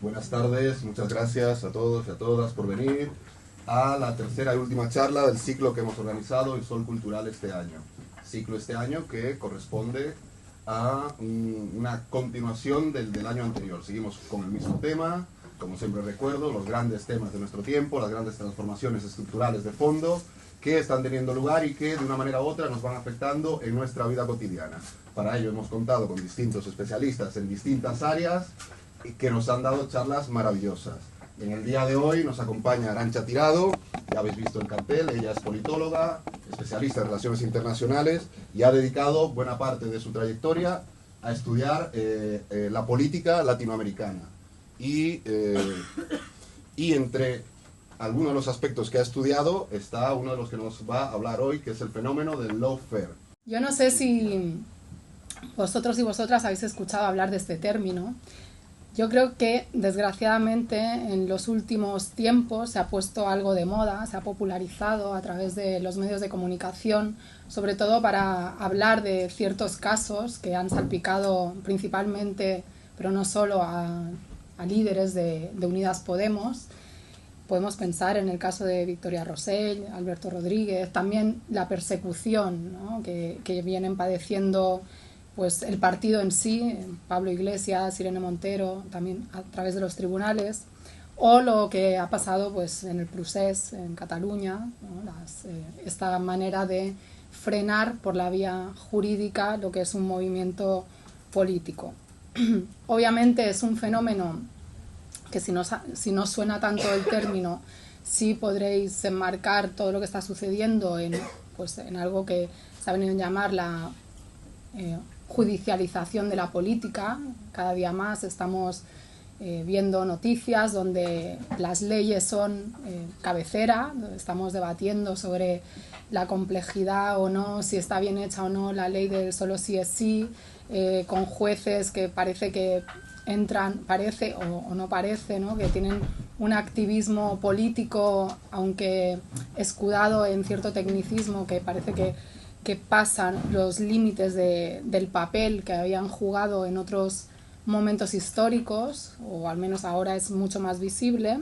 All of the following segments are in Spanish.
Buenas tardes, muchas gracias a todos y a todas por venir a la tercera y última charla del ciclo que hemos organizado en Sol Cultural este año. Ciclo este año que corresponde a una continuación del año anterior. Seguimos con el mismo tema, como siempre recuerdo, los grandes temas de nuestro tiempo, las grandes transformaciones estructurales de fondo que están teniendo lugar y que de una manera u otra nos van afectando en nuestra vida cotidiana. Para ello hemos contado con distintos especialistas en distintas áreas que nos han dado charlas maravillosas. En el día de hoy nos acompaña Arantxa Tirado, ya habéis visto el cartel, ella es politóloga, especialista en relaciones internacionales y ha dedicado buena parte de su trayectoria a estudiar la política latinoamericana. Y entre algunos de los aspectos que ha estudiado está uno de los que nos va a hablar hoy, que es el fenómeno del lawfare. Yo no sé si vosotros y vosotras habéis escuchado hablar de este término. Yo creo que, desgraciadamente, en los últimos tiempos se ha puesto algo de moda, se ha popularizado a través de los medios de comunicación, sobre todo para hablar de ciertos casos que han salpicado principalmente, pero no solo a líderes de Unidas Podemos. Podemos pensar en el caso de Victoria Rosell, Alberto Rodríguez, también la persecución, ¿no?, que vienen padeciendo pues el partido en sí, Pablo Iglesias, Irene Montero, también a través de los tribunales, o lo que ha pasado pues en el Procés, en Cataluña, ¿no?, esta manera de frenar por la vía jurídica lo que es un movimiento político. Obviamente es un fenómeno que si no suena tanto el término, sí podréis enmarcar todo lo que está sucediendo en algo que se ha venido a llamar la judicialización de la política. Cada día más estamos viendo noticias donde las leyes son cabecera, donde estamos debatiendo sobre la complejidad o no, si está bien hecha o no la ley del solo sí es sí, con jueces que parece que entran, parece o no parece, ¿no?, que tienen un activismo político, aunque escudado en cierto tecnicismo, que parece que pasan los límites del papel que habían jugado en otros momentos históricos, o al menos ahora es mucho más visible.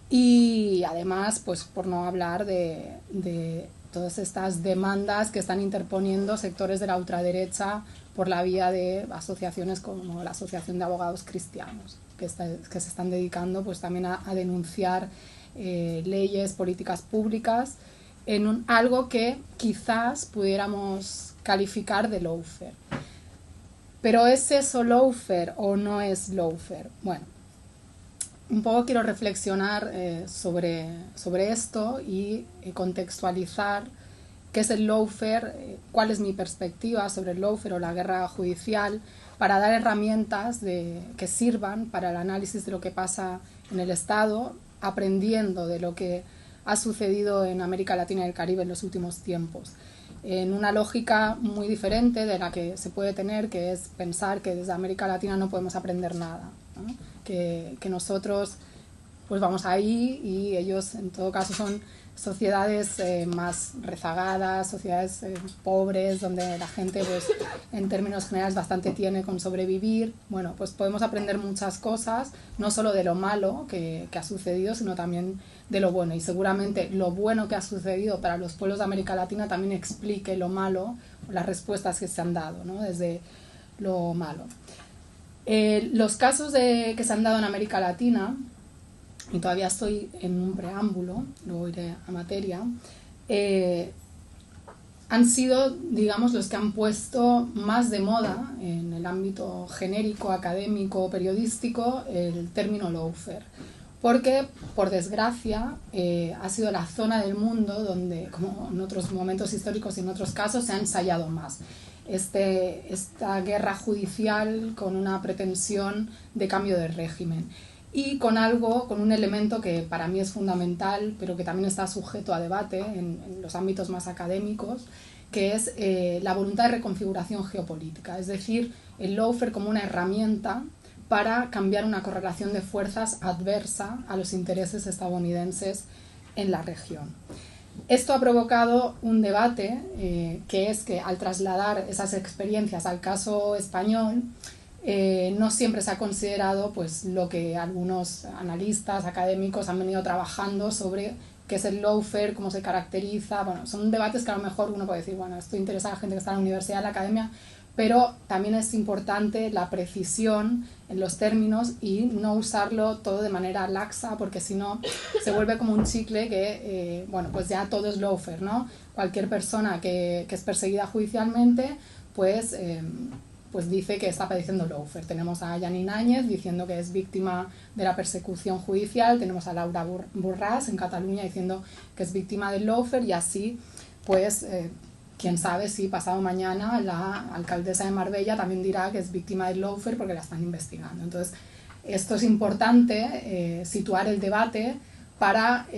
Y además, pues por no hablar de todas estas demandas que están interponiendo sectores de la ultraderecha por la vía de asociaciones como la Asociación de Abogados Cristianos, que se están dedicando pues también a denunciar leyes, políticas públicas en algo que quizás pudiéramos calificar de lawfare. ¿Pero es eso lawfare o no es lawfare? Bueno, un poco quiero reflexionar sobre esto y contextualizar qué es el lawfare, cuál es mi perspectiva sobre el lawfare o la guerra judicial, para dar herramientas que sirvan para el análisis de lo que pasa en el Estado, aprendiendo de lo que ha sucedido en América Latina y el Caribe en los últimos tiempos, en una lógica muy diferente de la que se puede tener, que es pensar que desde América Latina no podemos aprender nada, ¿no?, que nosotros pues vamos ahí y ellos en todo caso son sociedades más rezagadas, sociedades pobres, donde la gente pues en términos generales bastante tiene con sobrevivir. Bueno, pues podemos aprender muchas cosas, no solo de lo malo que ha sucedido, sino también de lo bueno, y seguramente lo bueno que ha sucedido para los pueblos de América Latina también explique lo malo, las respuestas que se han dado, ¿no?, desde lo malo. Los casos que se han dado en América Latina, y todavía estoy en un preámbulo, luego iré a materia, han sido, digamos, los que han puesto más de moda en el ámbito genérico, académico, periodístico, el término lawfare. Porque, por desgracia, ha sido la zona del mundo donde, como en otros momentos históricos y en otros casos, se ha ensayado más esta guerra judicial con una pretensión de cambio de régimen. Y con un elemento que para mí es fundamental, pero que también está sujeto a debate en los ámbitos más académicos, que es la voluntad de reconfiguración geopolítica, es decir, el lawfare como una herramienta para cambiar una correlación de fuerzas adversa a los intereses estadounidenses en la región. Esto ha provocado un debate que es que al trasladar esas experiencias al caso español, no siempre se ha considerado pues, lo que algunos analistas académicos han venido trabajando sobre qué es el lawfare, cómo se caracteriza. Bueno, son debates que a lo mejor uno puede decir, bueno, esto interesa a la gente que está en la universidad, en la academia, pero también es importante la precisión en los términos y no usarlo todo de manera laxa, porque si no se vuelve como un chicle que, bueno, pues ya todo es lawfare, ¿no? Cualquier persona que es perseguida judicialmente, pues dice que está padeciendo lawfare. Tenemos a Janine Áñez diciendo que es víctima de la persecución judicial, tenemos a Laura Borràs en Cataluña diciendo que es víctima del lawfare, y así, pues, quién sabe si pasado mañana la alcaldesa de Marbella también dirá que es víctima del lawfare porque la están investigando. Entonces, esto es importante, situar el debate para,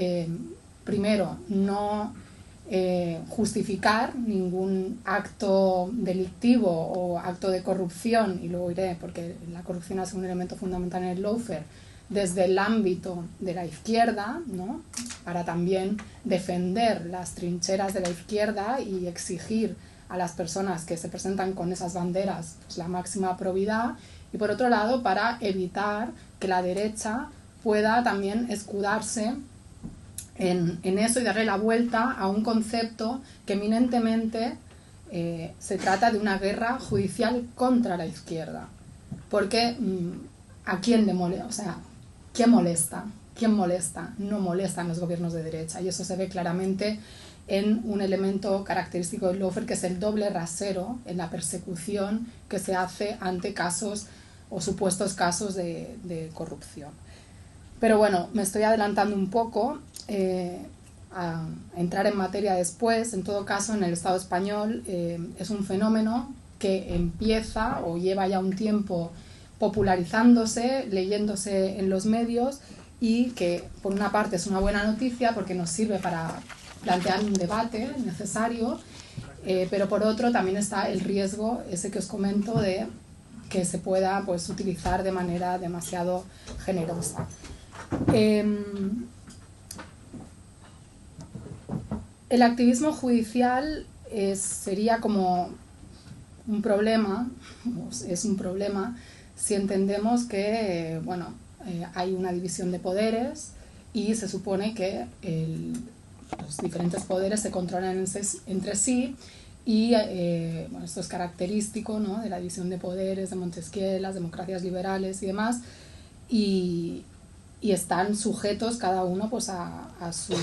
primero, no justificar ningún acto delictivo o acto de corrupción, y luego iré, porque la corrupción es un elemento fundamental en el lawfare, desde el ámbito de la izquierda, ¿no? Para también defender las trincheras de la izquierda y exigir a las personas que se presentan con esas banderas pues, la máxima probidad, y por otro lado para evitar que la derecha pueda también escudarse en eso y darle la vuelta a un concepto que eminentemente se trata de una guerra judicial contra la izquierda. Porque ¿a quién le molesta? O sea, ¿quién molesta? ¿Quién molesta? No molestan los gobiernos de derecha, y eso se ve claramente en un elemento característico del lawfare, que es el doble rasero en la persecución que se hace ante casos o supuestos casos de corrupción. Pero bueno, me estoy adelantando un poco a entrar en materia después. En todo caso, en el Estado español es un fenómeno que empieza o lleva ya un tiempo popularizándose, leyéndose en los medios, y que por una parte es una buena noticia porque nos sirve para plantear un debate necesario, pero por otro también está el riesgo ese que os comento de que se pueda pues, utilizar de manera demasiado generosa. El activismo judicial sería como un problema, es un problema si entendemos que bueno, hay una división de poderes y se supone que los diferentes poderes se controlan entre sí, y bueno, esto es característico, ¿no?, de la división de poderes de Montesquieu, las democracias liberales y demás, y están sujetos cada uno pues, a su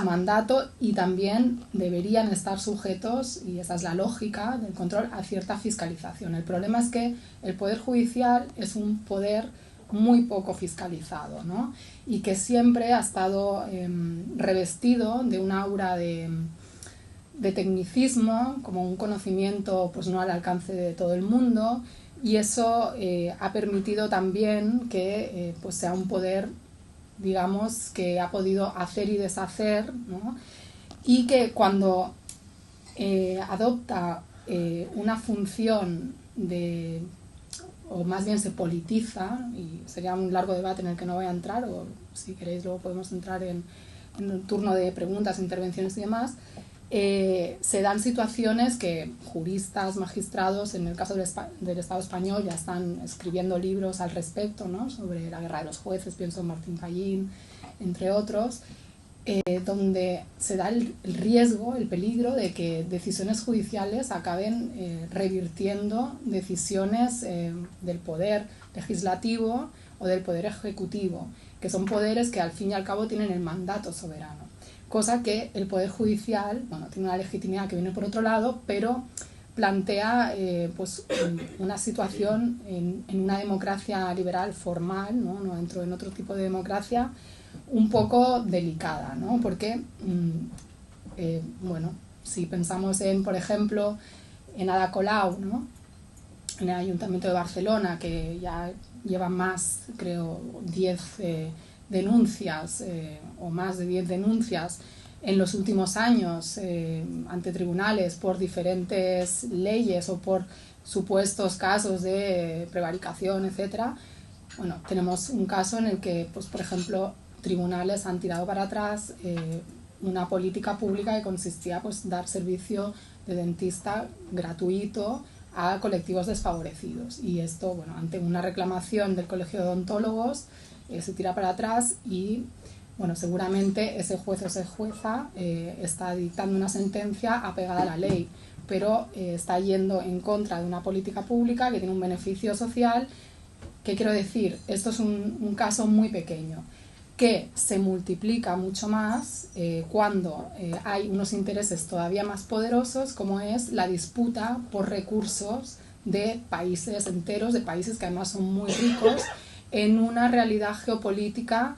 mandato, y también deberían estar sujetos, y esa es la lógica del control, a cierta fiscalización. El problema es que el Poder Judicial es un poder muy poco fiscalizado, ¿no?, y que siempre ha estado revestido de un aura de tecnicismo, como un conocimiento pues, no al alcance de todo el mundo, y eso ha permitido también que pues sea un poder, digamos, que ha podido hacer y deshacer, ¿no?, y que cuando adopta una función o más bien se politiza, y sería un largo debate en el que no voy a entrar, o si queréis luego podemos entrar en un turno de preguntas, intervenciones y demás. Se dan situaciones que juristas, magistrados, en el caso del Estado español, ya están escribiendo libros al respecto, ¿no?, sobre la guerra de los jueces, pienso en Martín Fallín, entre otros, donde se da el riesgo, el peligro de que decisiones judiciales acaben revirtiendo decisiones del poder legislativo o del poder ejecutivo, que son poderes que al fin y al cabo tienen el mandato soberano. Cosa que el Poder Judicial, bueno, tiene una legitimidad que viene por otro lado, pero plantea pues, una situación en una democracia liberal formal, no entro en otro tipo de democracia, un poco delicada, ¿no? Porque, bueno, si pensamos en, por ejemplo, en Ada Colau, ¿no?, en el Ayuntamiento de Barcelona, que ya lleva más, creo, 10 denuncias o más de 10 denuncias en los últimos años ante tribunales por diferentes leyes o por supuestos casos de prevaricación, etcétera. Bueno, tenemos un caso en el que, pues, por ejemplo, tribunales han tirado para atrás una política pública que consistía pues dar servicio de dentista gratuito a colectivos desfavorecidos. Y esto, bueno, ante una reclamación del Colegio de Odontólogos, se tira para atrás y, bueno, seguramente ese juez o esa jueza está dictando una sentencia apegada a la ley, pero está yendo en contra de una política pública que tiene un beneficio social. ¿Qué quiero decir? Esto es un caso muy pequeño, que se multiplica mucho más cuando hay unos intereses todavía más poderosos, como es la disputa por recursos de países enteros, de países que además son muy ricos, en una realidad geopolítica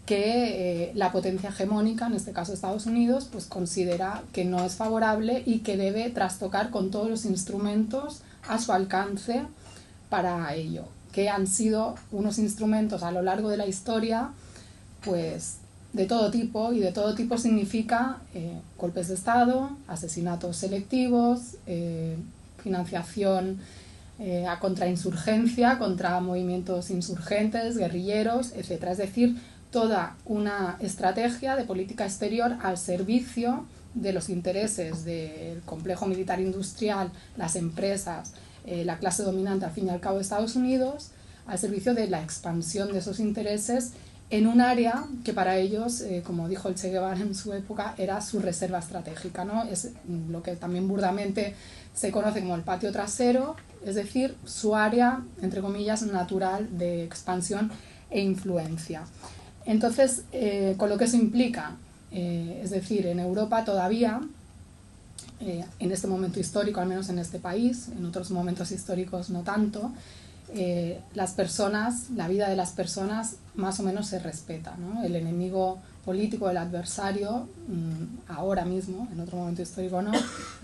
que la potencia hegemónica, en este caso Estados Unidos, pues considera que no es favorable y que debe trastocar con todos los instrumentos a su alcance para ello, que han sido unos instrumentos a lo largo de la historia, pues de todo tipo, y de todo tipo significa golpes de Estado, asesinatos selectivos, financiación a contrainsurgencia, contra movimientos insurgentes, guerrilleros, etc. Es decir, toda una estrategia de política exterior al servicio de los intereses del complejo militar industrial, las empresas, la clase dominante al fin y al cabo de Estados Unidos, al servicio de la expansión de esos intereses en un área que para ellos, como dijo el Che Guevara en su época, era su reserva estratégica, ¿no? Es lo que también burdamente se conoce como el patio trasero, es decir, su área, entre comillas, natural de expansión e influencia. Entonces, con lo que eso implica, es decir, en Europa todavía, en este momento histórico, al menos en este país, en otros momentos históricos no tanto, las personas, la vida de las personas más o menos se respeta, ¿no? El enemigo político, el adversario, ahora mismo, en otro momento histórico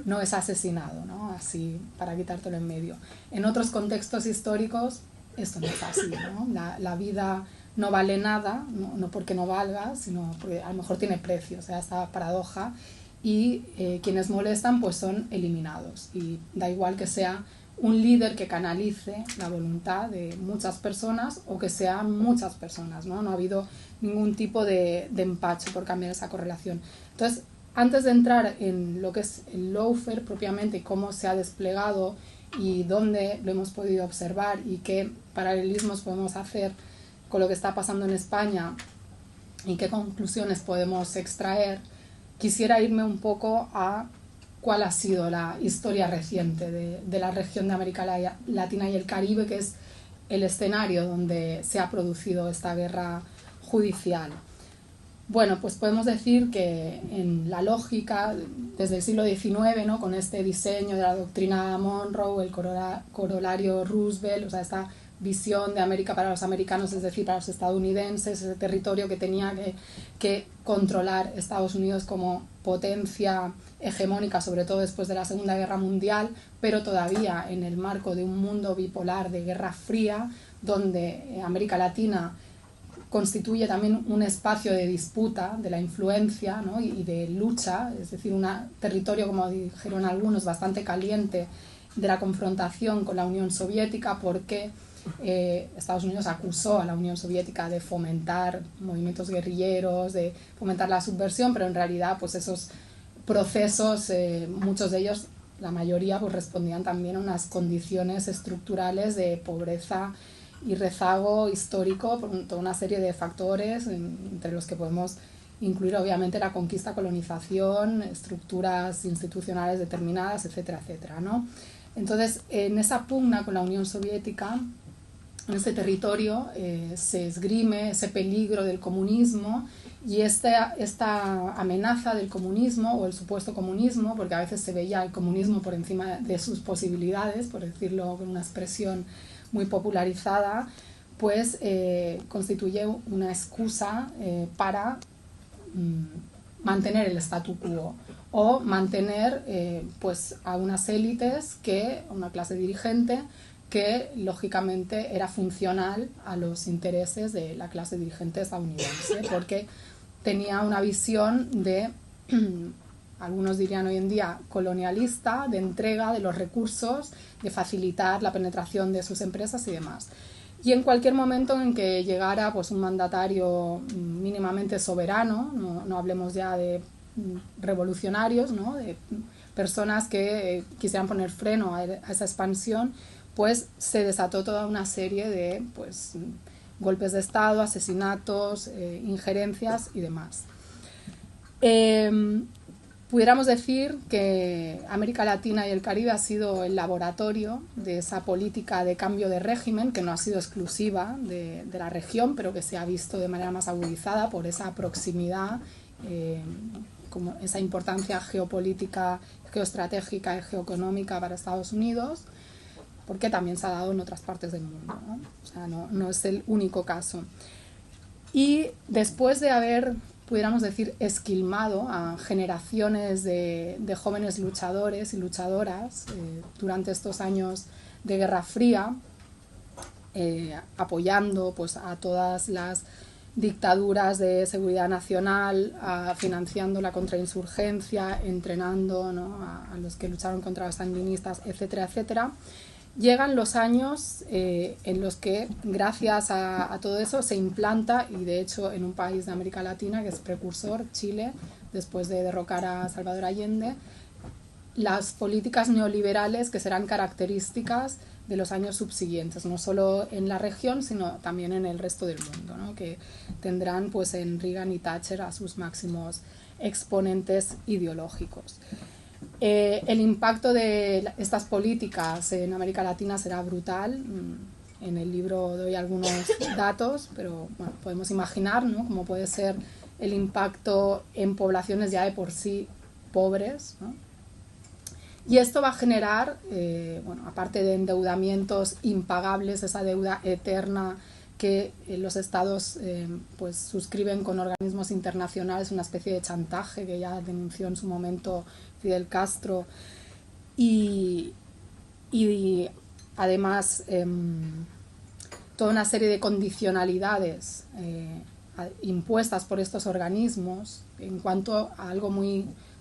no es asesinado, ¿no? Así, para quitártelo en medio. En otros contextos históricos esto no es así, ¿no? La vida no vale nada, no porque no valga, sino porque a lo mejor tiene precio, o sea, esta paradoja, y quienes molestan pues son eliminados, y da igual que sea un líder que canalice la voluntad de muchas personas o que sean muchas personas, ¿no? No ha habido ningún tipo de empacho por cambiar esa correlación. Entonces, antes de entrar en lo que es el lawfare propiamente y cómo se ha desplegado y dónde lo hemos podido observar y qué paralelismos podemos hacer con lo que está pasando en España y qué conclusiones podemos extraer, quisiera irme un poco a cuál ha sido la historia reciente de la región de América Latina y el Caribe, que es el escenario donde se ha producido esta guerra judicial. Bueno, pues podemos decir que en la lógica, desde el siglo XIX, ¿no? Con este diseño de la doctrina Monroe, el corolario Roosevelt, o sea, esta visión de América para los americanos, es decir, para los estadounidenses, ese territorio que tenía que controlar Estados Unidos como potencia hegemónica, sobre todo después de la Segunda Guerra Mundial, pero todavía en el marco de un mundo bipolar de Guerra Fría, donde América Latina constituye también un espacio de disputa de la influencia, ¿no? y de lucha, es decir, un territorio, como dijeron algunos, bastante caliente de la confrontación con la Unión Soviética, porque Estados Unidos acusó a la Unión Soviética de fomentar movimientos guerrilleros, de fomentar la subversión, pero en realidad pues esos procesos, muchos de ellos, la mayoría, pues respondían también a unas condiciones estructurales de pobreza y rezago histórico por toda una serie de factores, entre los que podemos incluir obviamente la conquista, colonización, estructuras institucionales determinadas, etcétera, etcétera, ¿no? Entonces, en esa pugna con la Unión Soviética, en ese territorio se esgrime ese peligro del comunismo y esta amenaza del comunismo o el supuesto comunismo, porque a veces se veía el comunismo por encima de sus posibilidades, por decirlo con una expresión muy popularizada, pues constituye una excusa para mantener el statu quo o mantener pues a unas élites, una clase dirigente que lógicamente era funcional a los intereses de la clase dirigente estadounidense, porque tenía una visión de, algunos dirían hoy en día, colonialista, de entrega de los recursos, de facilitar la penetración de sus empresas y demás. Y en cualquier momento en que llegara pues, un mandatario mínimamente soberano, no hablemos ya de revolucionarios, ¿no? De personas que quisieran poner freno a esa expansión, pues se desató toda una serie de pues, golpes de Estado, asesinatos, injerencias y demás. Pudiéramos decir que América Latina y el Caribe ha sido el laboratorio de esa política de cambio de régimen, que no ha sido exclusiva de la región, pero que se ha visto de manera más agudizada por esa proximidad, como esa importancia geopolítica, geoestratégica y geoeconómica para Estados Unidos, porque también se ha dado en otras partes del mundo, ¿no? O sea, no es el único caso. Y después de haber, pudiéramos decir, esquilmado a generaciones de jóvenes luchadores y luchadoras durante estos años de Guerra Fría, apoyando pues, a todas las dictaduras de seguridad nacional, financiando la contrainsurgencia, entrenando, ¿no?, a los que lucharon contra los sandinistas, etcétera, etcétera. Llegan los años en los que, gracias a todo eso, se implanta, y de hecho en un país de América Latina que es precursor, Chile, después de derrocar a Salvador Allende, las políticas neoliberales que serán características de los años subsiguientes, no solo en la región, sino también en el resto del mundo, ¿no?, que tendrán pues, en Reagan y Thatcher a sus máximos exponentes ideológicos. El impacto de estas políticas en América Latina será brutal. En el libro doy algunos datos, pero bueno, podemos imaginar, ¿no?, cómo puede ser el impacto en poblaciones ya de por sí pobres, ¿no? Y esto va a generar, bueno, aparte de endeudamientos impagables, esa deuda eterna que los estados pues suscriben con organismos internacionales, una especie de chantaje que ya denunció en su momento Fidel Castro, y además toda una serie de condicionalidades impuestas por estos organismos en cuanto a algo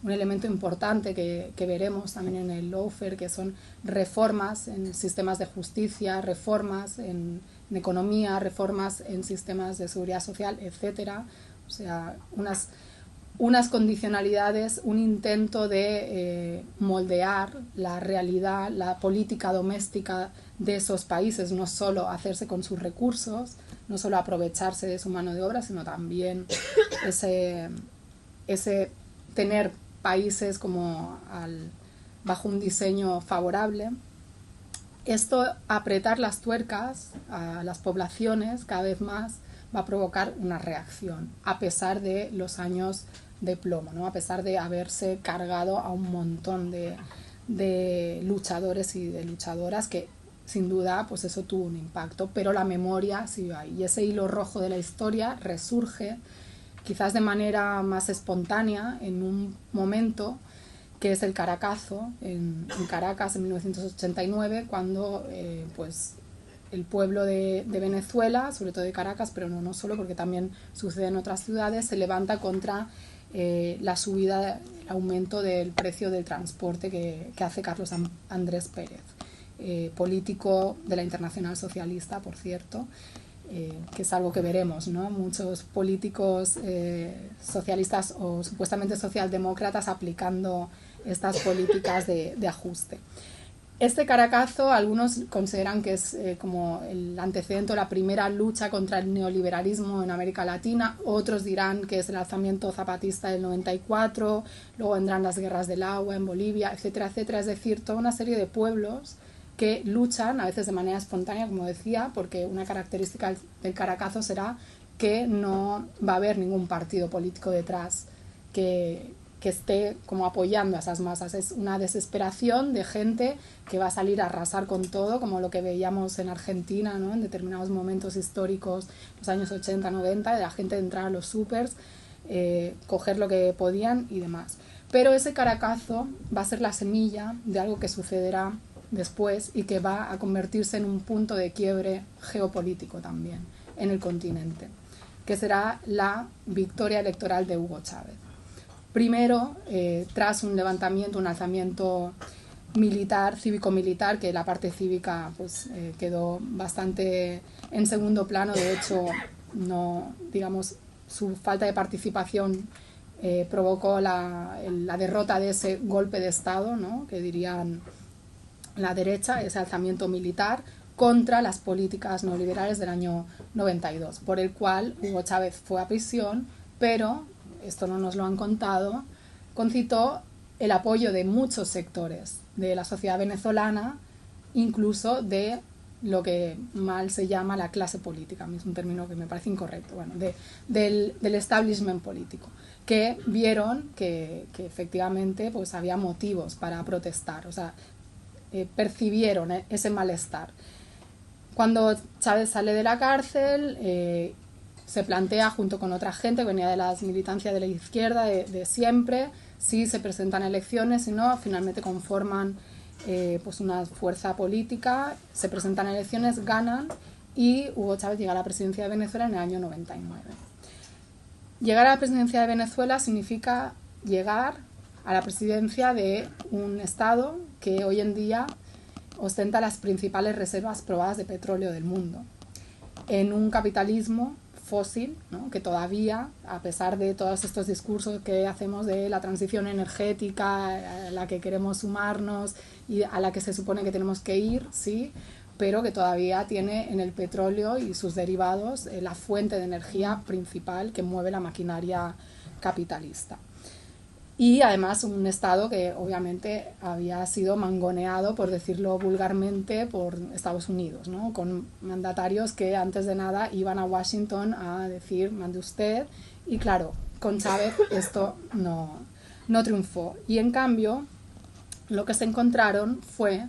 un elemento importante que veremos también en el lawfare, que son reformas en sistemas de justicia, reformas en economía, reformas en sistemas de seguridad social, etcétera. O sea, unas condicionalidades, un intento de moldear la realidad, la política doméstica de esos países, no solo hacerse con sus recursos, no solo aprovecharse de su mano de obra, sino también ese tener países como bajo un diseño favorable. Esto, apretar las tuercas a las poblaciones cada vez más, va a provocar una reacción, a pesar de los años de plomo, ¿no?, a pesar de haberse cargado a un montón de luchadores y de luchadoras, que sin duda pues eso tuvo un impacto, pero la memoria siguió ahí, y ese hilo rojo de la historia resurge quizás de manera más espontánea en un momento que es el Caracazo en Caracas en 1989, cuando pues el pueblo de Venezuela, sobre todo de Caracas, pero no solo, porque también sucede en otras ciudades, se levanta contra la subida, el aumento del precio del transporte que hace Carlos Andrés Pérez, político de la Internacional Socialista, por cierto, que es algo que veremos, ¿no? Muchos políticos socialistas o supuestamente socialdemócratas aplicando estas políticas de ajuste. Este Caracazo algunos consideran que es como el antecedente o la primera lucha contra el neoliberalismo en América Latina, otros dirán que es el alzamiento zapatista del 94, luego vendrán las guerras del agua en Bolivia, etcétera, etcétera, es decir, toda una serie de pueblos que luchan, a veces de manera espontánea, como decía, porque una característica del Caracazo será que no va a haber ningún partido político detrás que esté como apoyando a esas masas. Es una desesperación de gente que va a salir a arrasar con todo, como lo que veíamos en Argentina, ¿no?, en determinados momentos históricos, los años 80, 90, de la gente de entrar a los supers, coger lo que podían y demás. Pero ese Caracazo va a ser la semilla de algo que sucederá después y que va a convertirse en un punto de quiebre geopolítico también en el continente, que será la victoria electoral de Hugo Chávez. Primero, tras un levantamiento, un alzamiento militar, cívico-militar, que la parte cívica pues, quedó bastante en segundo plano, de hecho, no, digamos, su falta de participación provocó la derrota de ese golpe de Estado, ¿no? Que dirían la derecha, ese alzamiento militar contra las políticas neoliberales del año 92, por el cual Hugo Chávez fue a prisión, pero, esto no nos lo han contado, concitó el apoyo de muchos sectores de la sociedad venezolana, incluso de lo que mal se llama la clase política, es un término que me parece incorrecto, bueno, del establishment político, que vieron que efectivamente pues había motivos para protestar, o sea, percibieron ese malestar. Cuando Chávez sale de la cárcel, se plantea junto con otra gente que venía de las militancias de la izquierda de siempre, si se presentan elecciones, si no, finalmente conforman pues una fuerza política, se presentan elecciones, ganan y Hugo Chávez llega a la presidencia de Venezuela en el año 99. Llegar a la presidencia de Venezuela significa llegar a la presidencia de un Estado que hoy en día ostenta las principales reservas probadas de petróleo del mundo, en un capitalismo fósil, ¿no? Que todavía, a pesar de todos estos discursos que hacemos de la transición energética a la que queremos sumarnos y a la que se supone que tenemos que ir, sí, pero que todavía tiene en el petróleo y sus derivados la fuente de energía principal que mueve la maquinaria capitalista. Y además un Estado que obviamente había sido mangoneado, por decirlo vulgarmente, por Estados Unidos, ¿no? Con mandatarios que antes de nada iban a Washington a decir mande usted, y claro, con Chávez esto no triunfó. Y en cambio lo que se encontraron fue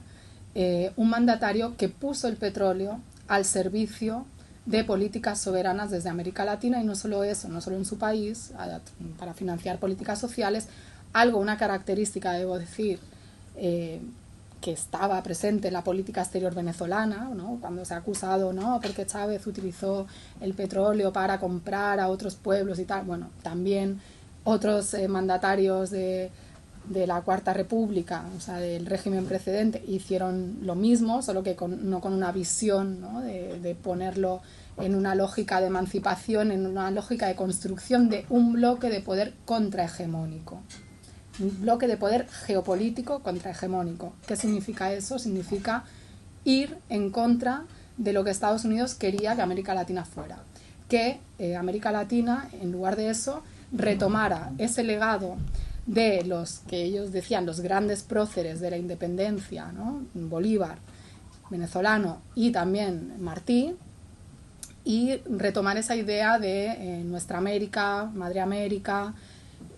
un mandatario que puso el petróleo al servicio de políticas soberanas desde América Latina, y no solo eso, no solo en su país, para financiar políticas sociales, una característica, debo decir, que estaba presente en la política exterior venezolana, ¿no? Cuando se ha acusado, ¿no?, porque Chávez utilizó el petróleo para comprar a otros pueblos y tal, bueno, también otros mandatarios de la Cuarta República, o sea, del régimen precedente, hicieron lo mismo, solo que no con una visión, ¿no?, de ponerlo en una lógica de emancipación, en una lógica de construcción de un bloque de poder contrahegemónico, un bloque de poder geopolítico contrahegemónico. ¿Qué significa eso? Significa ir en contra de lo que Estados Unidos quería que América Latina fuera, que América Latina, en lugar de eso, retomara ese legado de los que ellos decían los grandes próceres de la independencia, ¿no?, Bolívar, venezolano, y también Martí, y retomar esa idea de nuestra América, Madre América,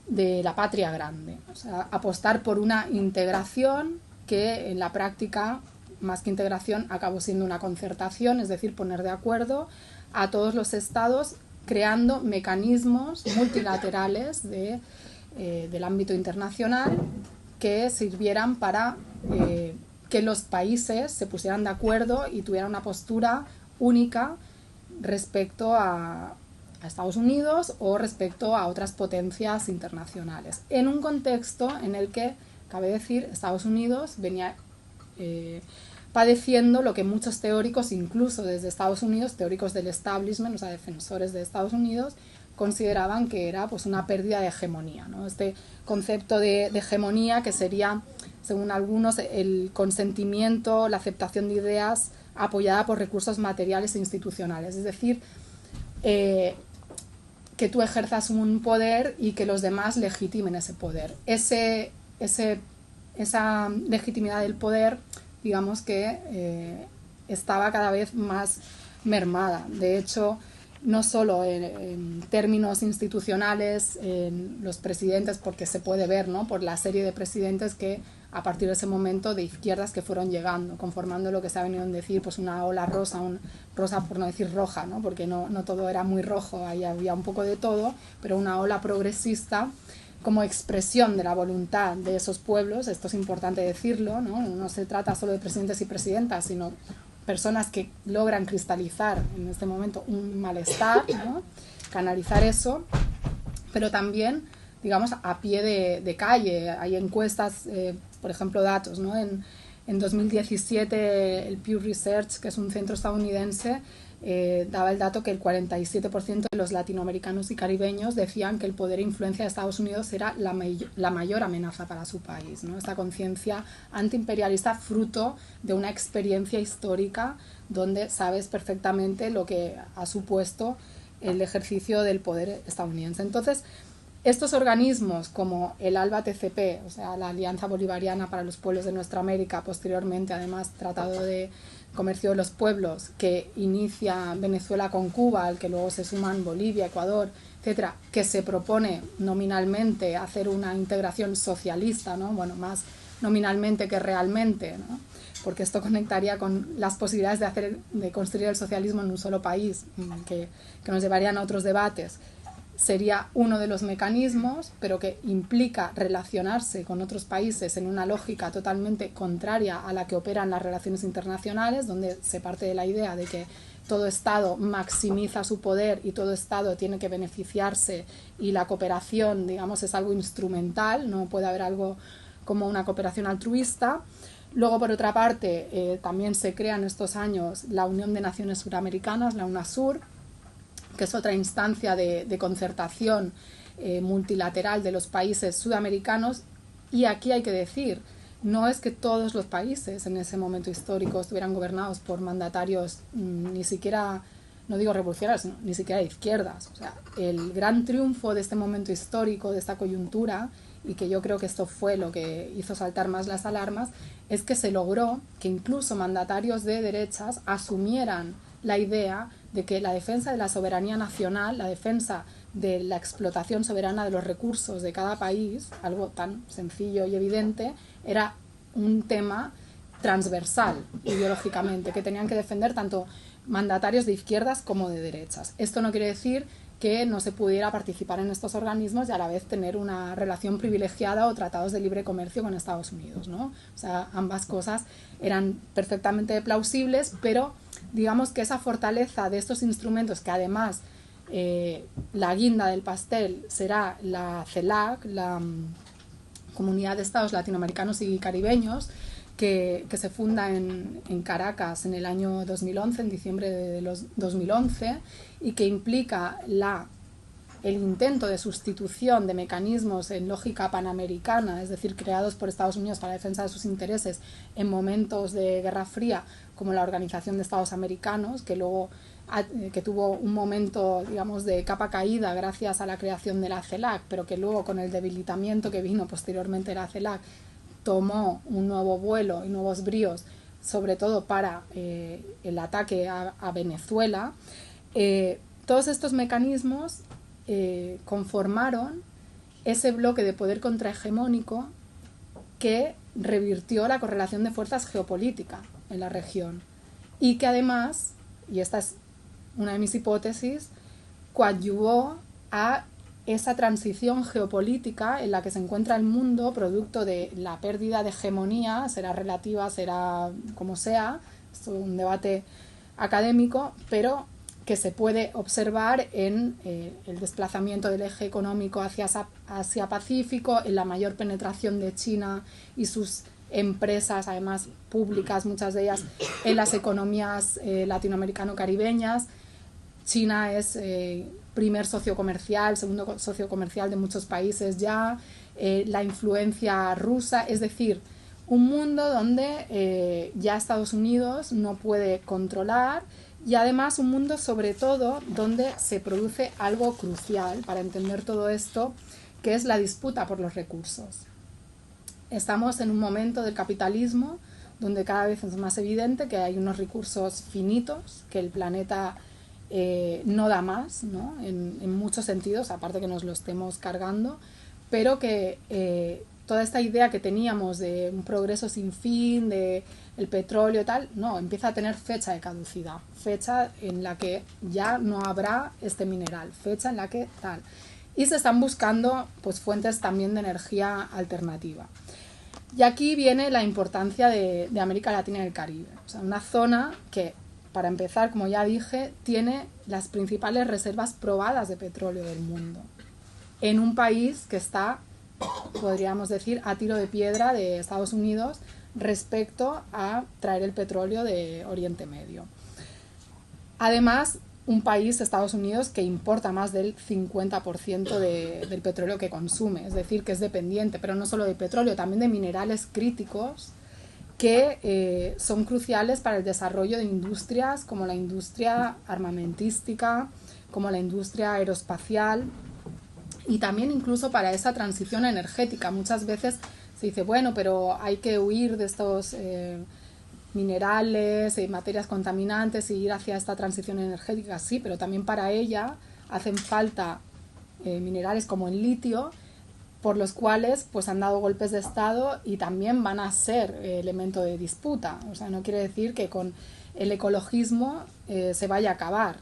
de la patria grande. O sea, apostar por una integración que en la práctica, más que integración, acabó siendo una concertación, es decir, poner de acuerdo a todos los estados creando mecanismos multilaterales del ámbito internacional que sirvieran para que los países se pusieran de acuerdo y tuvieran una postura única respecto a Estados Unidos o respecto a otras potencias internacionales, en un contexto en el que, cabe decir, Estados Unidos venía padeciendo lo que muchos teóricos, incluso desde Estados Unidos, teóricos del establishment, o sea, defensores de Estados Unidos, consideraban que era pues una pérdida de hegemonía, ¿no? Este concepto de hegemonía que sería, según algunos, el consentimiento, la aceptación de ideas apoyada por recursos materiales e institucionales, es decir, que tú ejerzas un poder y que los demás legitimen ese poder. Esa legitimidad del poder, digamos que estaba cada vez más mermada. De hecho, no solo en términos institucionales, en los presidentes, porque se puede ver, ¿no?, por la serie de presidentes que a partir de ese momento de izquierdas que fueron llegando, conformando lo que se ha venido a decir pues una ola rosa, rosa por no decir roja, ¿no?, porque no todo era muy rojo, ahí había un poco de todo, pero una ola progresista como expresión de la voluntad de esos pueblos. Esto es importante decirlo, ¿no? No se trata solo de presidentes y presidentas, sino personas que logran cristalizar en este momento un malestar, ¿no?, canalizar eso, pero también, digamos, a pie de calle. Hay encuestas, por ejemplo, datos, ¿no? En 2017 el Pew Research, que es un centro estadounidense, daba el dato que el 47% de los latinoamericanos y caribeños decían que el poder e influencia de Estados Unidos era la mayor amenaza para su país, ¿no? Esta conciencia antiimperialista fruto de una experiencia histórica donde sabes perfectamente lo que ha supuesto el ejercicio del poder estadounidense. Entonces, estos organismos como el ALBA-TCP, o sea, la Alianza Bolivariana para los Pueblos de Nuestra América, posteriormente además Tratado de Comercio de los Pueblos, que inicia Venezuela con Cuba, al que luego se suman Bolivia, Ecuador, etcétera, que se propone nominalmente hacer una integración socialista, ¿no? Bueno, más nominalmente que realmente, ¿no? Porque esto conectaría con las posibilidades de construir el socialismo en un solo país, que nos llevarían a otros debates. Sería uno de los mecanismos, pero que implica relacionarse con otros países en una lógica totalmente contraria a la que operan las relaciones internacionales, donde se parte de la idea de que todo Estado maximiza su poder y todo Estado tiene que beneficiarse y la cooperación, digamos, es algo instrumental, no puede haber algo como una cooperación altruista. Luego, por otra parte, también se crea en estos años la Unión de Naciones Suramericanas, la UNASUR, que es otra instancia de concertación multilateral de los países sudamericanos. Y aquí hay que decir, no es que todos los países en ese momento histórico estuvieran gobernados por mandatarios ni siquiera, no digo revolucionarios, sino ni siquiera de izquierdas. O sea, el gran triunfo de este momento histórico, de esta coyuntura, y que yo creo que esto fue lo que hizo saltar más las alarmas, es que se logró que incluso mandatarios de derechas asumieran la idea de que la defensa de la soberanía nacional, la defensa de la explotación soberana de los recursos de cada país, algo tan sencillo y evidente, era un tema transversal ideológicamente, que tenían que defender tanto mandatarios de izquierdas como de derechas. Esto no quiere decir que no se pudiera participar en estos organismos y a la vez tener una relación privilegiada o tratados de libre comercio con Estados Unidos, ¿no? O sea, ambas cosas eran perfectamente plausibles, pero digamos que esa fortaleza de estos instrumentos, que además la guinda del pastel será la CELAC, la Comunidad de Estados Latinoamericanos y Caribeños, que se funda en Caracas en el año 2011, en diciembre de 2011, y que implica el intento de sustitución de mecanismos en lógica panamericana, es decir, creados por Estados Unidos para la defensa de sus intereses en momentos de Guerra Fría, como la Organización de Estados Americanos, que luego que tuvo un momento, digamos, de capa caída gracias a la creación de la CELAC, pero que luego, con el debilitamiento que vino posteriormente de la CELAC, tomó un nuevo vuelo y nuevos bríos, sobre todo para el ataque a Venezuela. Todos estos mecanismos conformaron ese bloque de poder contrahegemónico que revirtió la correlación de fuerzas geopolítica en la región y que además, y esta es una de mis hipótesis, coadyuvó a esa transición geopolítica en la que se encuentra el mundo producto de la pérdida de hegemonía, será relativa, será como sea, esto es un debate académico, pero que se puede observar en el desplazamiento del eje económico hacia Asia-Pacífico, en la mayor penetración de China y sus empresas, además públicas, muchas de ellas en las economías latinoamericano-caribeñas. China es primer socio comercial, segundo socio comercial de muchos países ya, la influencia rusa, es decir, un mundo donde ya Estados Unidos no puede controlar, y además un mundo sobre todo donde se produce algo crucial para entender todo esto, que es la disputa por los recursos. Estamos en un momento del capitalismo donde cada vez es más evidente que hay unos recursos finitos, que el planeta no da más, ¿no? En muchos sentidos, aparte que nos lo estemos cargando, pero que toda esta idea que teníamos de un progreso sin fin, de el petróleo y tal, no, empieza a tener fecha de caducidad, fecha en la que ya no habrá este mineral, fecha en la que tal. Y se están buscando pues fuentes también de energía alternativa. Y aquí viene la importancia de América Latina y el Caribe, o sea, una zona que, para empezar, como ya dije, tiene las principales reservas probadas de petróleo del mundo, en un país que está, podríamos decir, a tiro de piedra de Estados Unidos respecto a traer el petróleo de Oriente Medio. Además, un país, Estados Unidos, que importa más del 50% del petróleo que consume, es decir, que es dependiente, pero no solo de petróleo, también de minerales críticos que son cruciales para el desarrollo de industrias como la industria armamentística, como la industria aeroespacial y también incluso para esa transición energética. Muchas veces se dice, bueno, pero hay que huir de estos minerales y materias contaminantes y ir hacia esta transición energética. Sí, pero también para ella hacen falta minerales como el litio, por los cuales pues han dado golpes de estado y también van a ser elemento de disputa. O sea, no quiere decir que con el ecologismo se vaya a acabar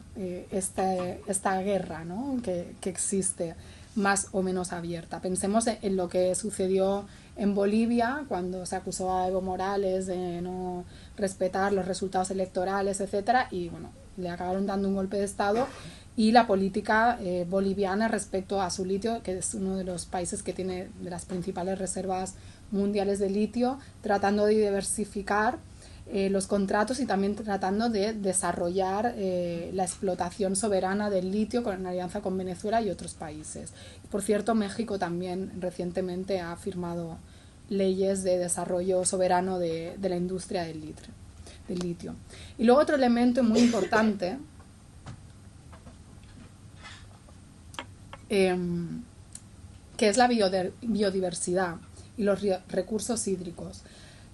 esta guerra, ¿no? que existe más o menos abierta. Pensemos en lo que sucedió en Bolivia cuando se acusó a Evo Morales de no respetar los resultados electorales, etcétera, y bueno, le acabaron dando un golpe de estado. Y la política boliviana respecto a su litio, que es uno de los países que tiene de las principales reservas mundiales de litio, tratando de diversificar los contratos y también tratando de desarrollar la explotación soberana del litio en alianza con Venezuela y otros países. Por cierto, México también recientemente ha firmado leyes de desarrollo soberano de la industria del litio. Y luego otro elemento muy importante que es la biodiversidad y los recursos hídricos.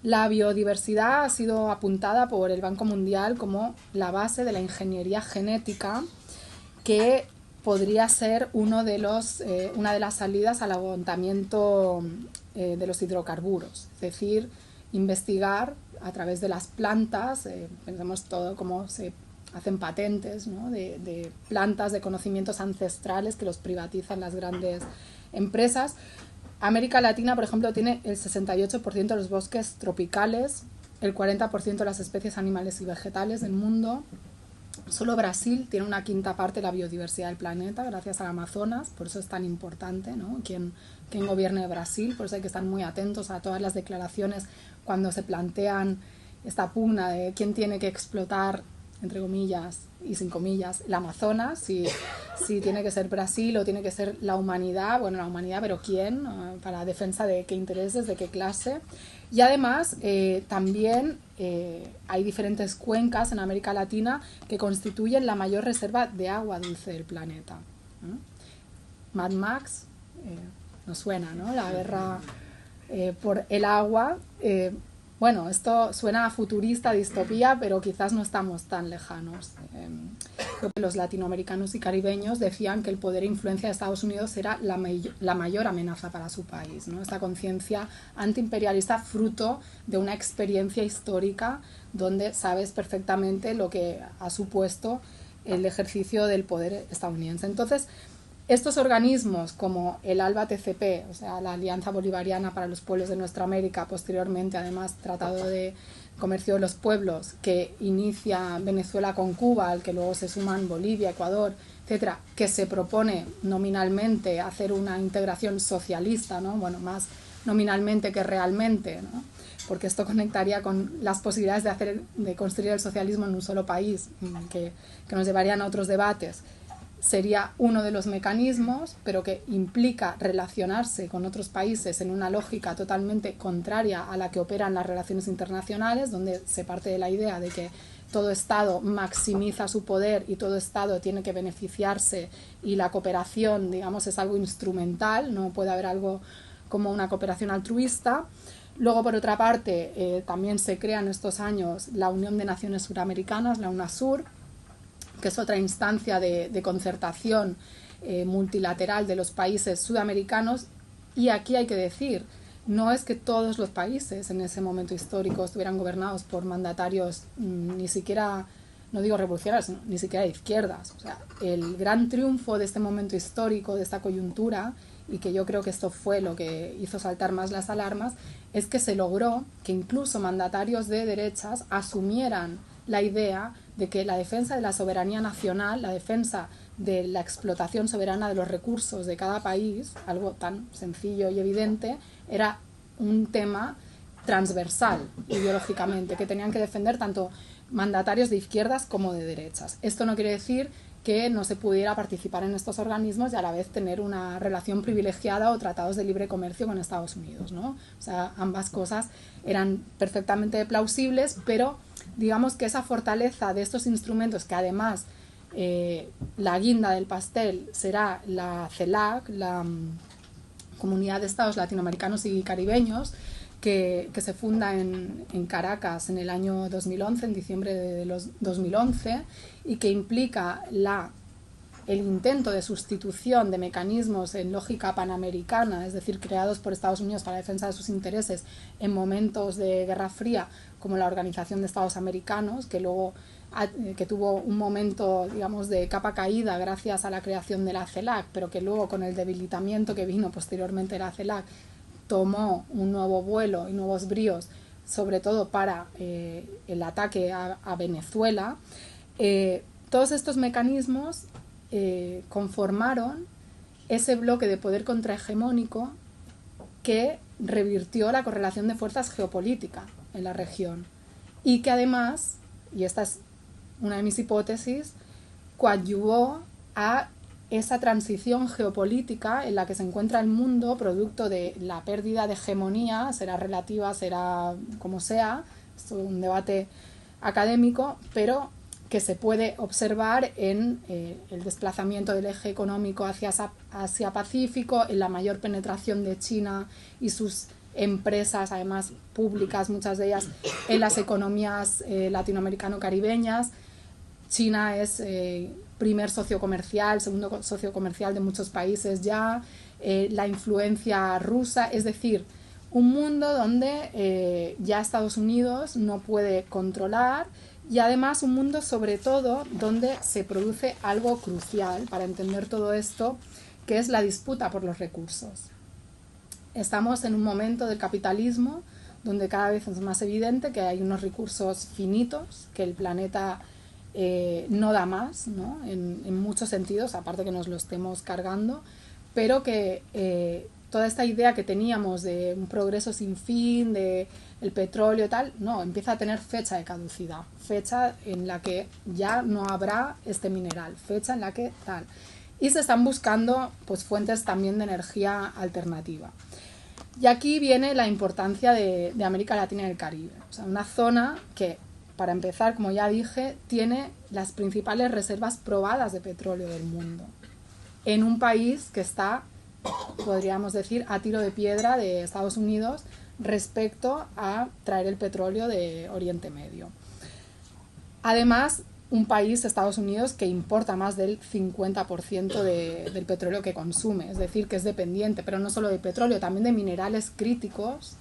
La biodiversidad ha sido apuntada por el Banco Mundial como la base de la ingeniería genética, que podría ser una de las salidas al agotamiento de los hidrocarburos, es decir, investigar a través de las plantas, pensemos todo cómo se hacen patentes, ¿no? de plantas, de conocimientos ancestrales que los privatizan las grandes empresas. América Latina, por ejemplo, tiene el 68% de los bosques tropicales, el 40% de las especies animales y vegetales del mundo. Solo Brasil tiene una quinta parte de la biodiversidad del planeta, gracias al Amazonas, por eso es tan importante, ¿no? Quién gobierne Brasil, por eso hay que estar muy atentos a todas las declaraciones cuando se plantean esta pugna de quién tiene que explotar, entre comillas y sin comillas, el Amazonas, si tiene que ser Brasil o tiene que ser la humanidad, bueno, la humanidad, pero ¿quién? Para defensa de qué intereses, de qué clase. Y además también hay diferentes cuencas en América Latina que constituyen la mayor reserva de agua dulce del planeta. Mad Max, nos suena, ¿no? La guerra por el agua. Bueno, esto suena a futurista, distopía, pero quizás no estamos tan lejanos. Creo que los latinoamericanos y caribeños decían que el poder e influencia de Estados Unidos era la mayor amenaza para su país, ¿no? Esta conciencia antiimperialista fruto de una experiencia histórica donde sabes perfectamente lo que ha supuesto el ejercicio del poder estadounidense. Entonces, estos organismos como el ALBA-TCP, o sea, la Alianza Bolivariana para los Pueblos de Nuestra América, posteriormente además Tratado de Comercio de los Pueblos, que inicia Venezuela con Cuba, al que luego se suman Bolivia, Ecuador, etcétera, que se propone nominalmente hacer una integración socialista, ¿no? Bueno, más nominalmente que realmente, ¿no? Porque esto conectaría con las posibilidades de construir el socialismo en un solo país, que nos llevarían a otros debates. Sería uno de los mecanismos, pero que implica relacionarse con otros países en una lógica totalmente contraria a la que operan las relaciones internacionales, donde se parte de la idea de que todo Estado maximiza su poder y todo Estado tiene que beneficiarse y la cooperación, digamos, es algo instrumental, no puede haber algo como una cooperación altruista. Luego, por otra parte, también se crea en estos años la Unión de Naciones Suramericanas, la UNASUR, que es otra instancia de concertación multilateral de los países sudamericanos. Y aquí hay que decir, no es que todos los países en ese momento histórico estuvieran gobernados por mandatarios ni siquiera, no digo revolucionarios, ni siquiera de izquierdas. O sea, el gran triunfo de este momento histórico, de esta coyuntura, y que yo creo que esto fue lo que hizo saltar más las alarmas, es que se logró que incluso mandatarios de derechas asumieran la idea de que la defensa de la soberanía nacional, la defensa de la explotación soberana de los recursos de cada país, algo tan sencillo y evidente, era un tema transversal ideológicamente, que tenían que defender tanto mandatarios de izquierdas como de derechas. Esto no quiere decir que no se pudiera participar en estos organismos y a la vez tener una relación privilegiada o tratados de libre comercio con Estados Unidos, ¿no? O sea, ambas cosas eran perfectamente plausibles, pero digamos que esa fortaleza de estos instrumentos, que además la guinda del pastel será la CELAC, la Comunidad de Estados Latinoamericanos y Caribeños, que se funda en Caracas en el año 2011, en diciembre de 2011, y que implica el intento de sustitución de mecanismos en lógica panamericana, es decir, creados por Estados Unidos para la defensa de sus intereses en momentos de Guerra Fría, como la Organización de Estados Americanos, que luego que tuvo un momento, digamos, de capa caída gracias a la creación de la CELAC, pero que luego, con el debilitamiento que vino posteriormente de la CELAC, tomó un nuevo vuelo y nuevos bríos, sobre todo para el ataque a Venezuela. Todos estos mecanismos conformaron ese bloque de poder contrahegemónico que revirtió la correlación de fuerzas geopolítica en la región y que además, y esta es una de mis hipótesis, coadyuvó a esa transición geopolítica en la que se encuentra el mundo producto de la pérdida de hegemonía, será relativa, será como sea, esto es un debate académico, pero que se puede observar en el desplazamiento del eje económico hacia Asia-Pacífico, en la mayor penetración de China y sus empresas, además públicas, muchas de ellas en las economías latinoamericano-caribeñas. China es primer socio comercial, segundo socio comercial de muchos países ya, la influencia rusa, es decir, un mundo donde ya Estados Unidos no puede controlar, y además un mundo sobre todo donde se produce algo crucial para entender todo esto, que es la disputa por los recursos. Estamos en un momento del capitalismo donde cada vez es más evidente que hay unos recursos finitos, que el planeta no da más, ¿no? En muchos sentidos, aparte que nos lo estemos cargando, pero que toda esta idea que teníamos de un progreso sin fin, de el petróleo y tal, no, empieza a tener fecha de caducidad, fecha en la que ya no habrá este mineral, fecha en la que tal. Y se están buscando pues fuentes también de energía alternativa. Y aquí viene la importancia de América Latina y el Caribe, o sea, una zona que, para empezar, como ya dije, tiene las principales reservas probadas de petróleo del mundo, en un país que está, podríamos decir, a tiro de piedra de Estados Unidos respecto a traer el petróleo de Oriente Medio. Además, un país, Estados Unidos, que importa más del 50% del petróleo que consume, es decir, que es dependiente, pero no solo de petróleo, también de minerales críticos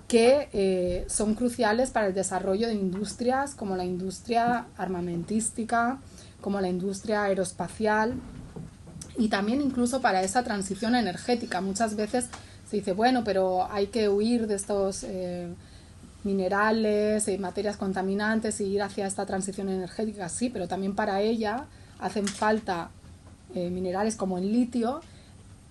que son cruciales para el desarrollo de industrias como la industria armamentística, como la industria aeroespacial, y también incluso para esa transición energética. Muchas veces se dice, bueno, pero hay que huir de estos minerales y materias contaminantes y ir hacia esta transición energética. Sí, pero también para ella hacen falta minerales como el litio,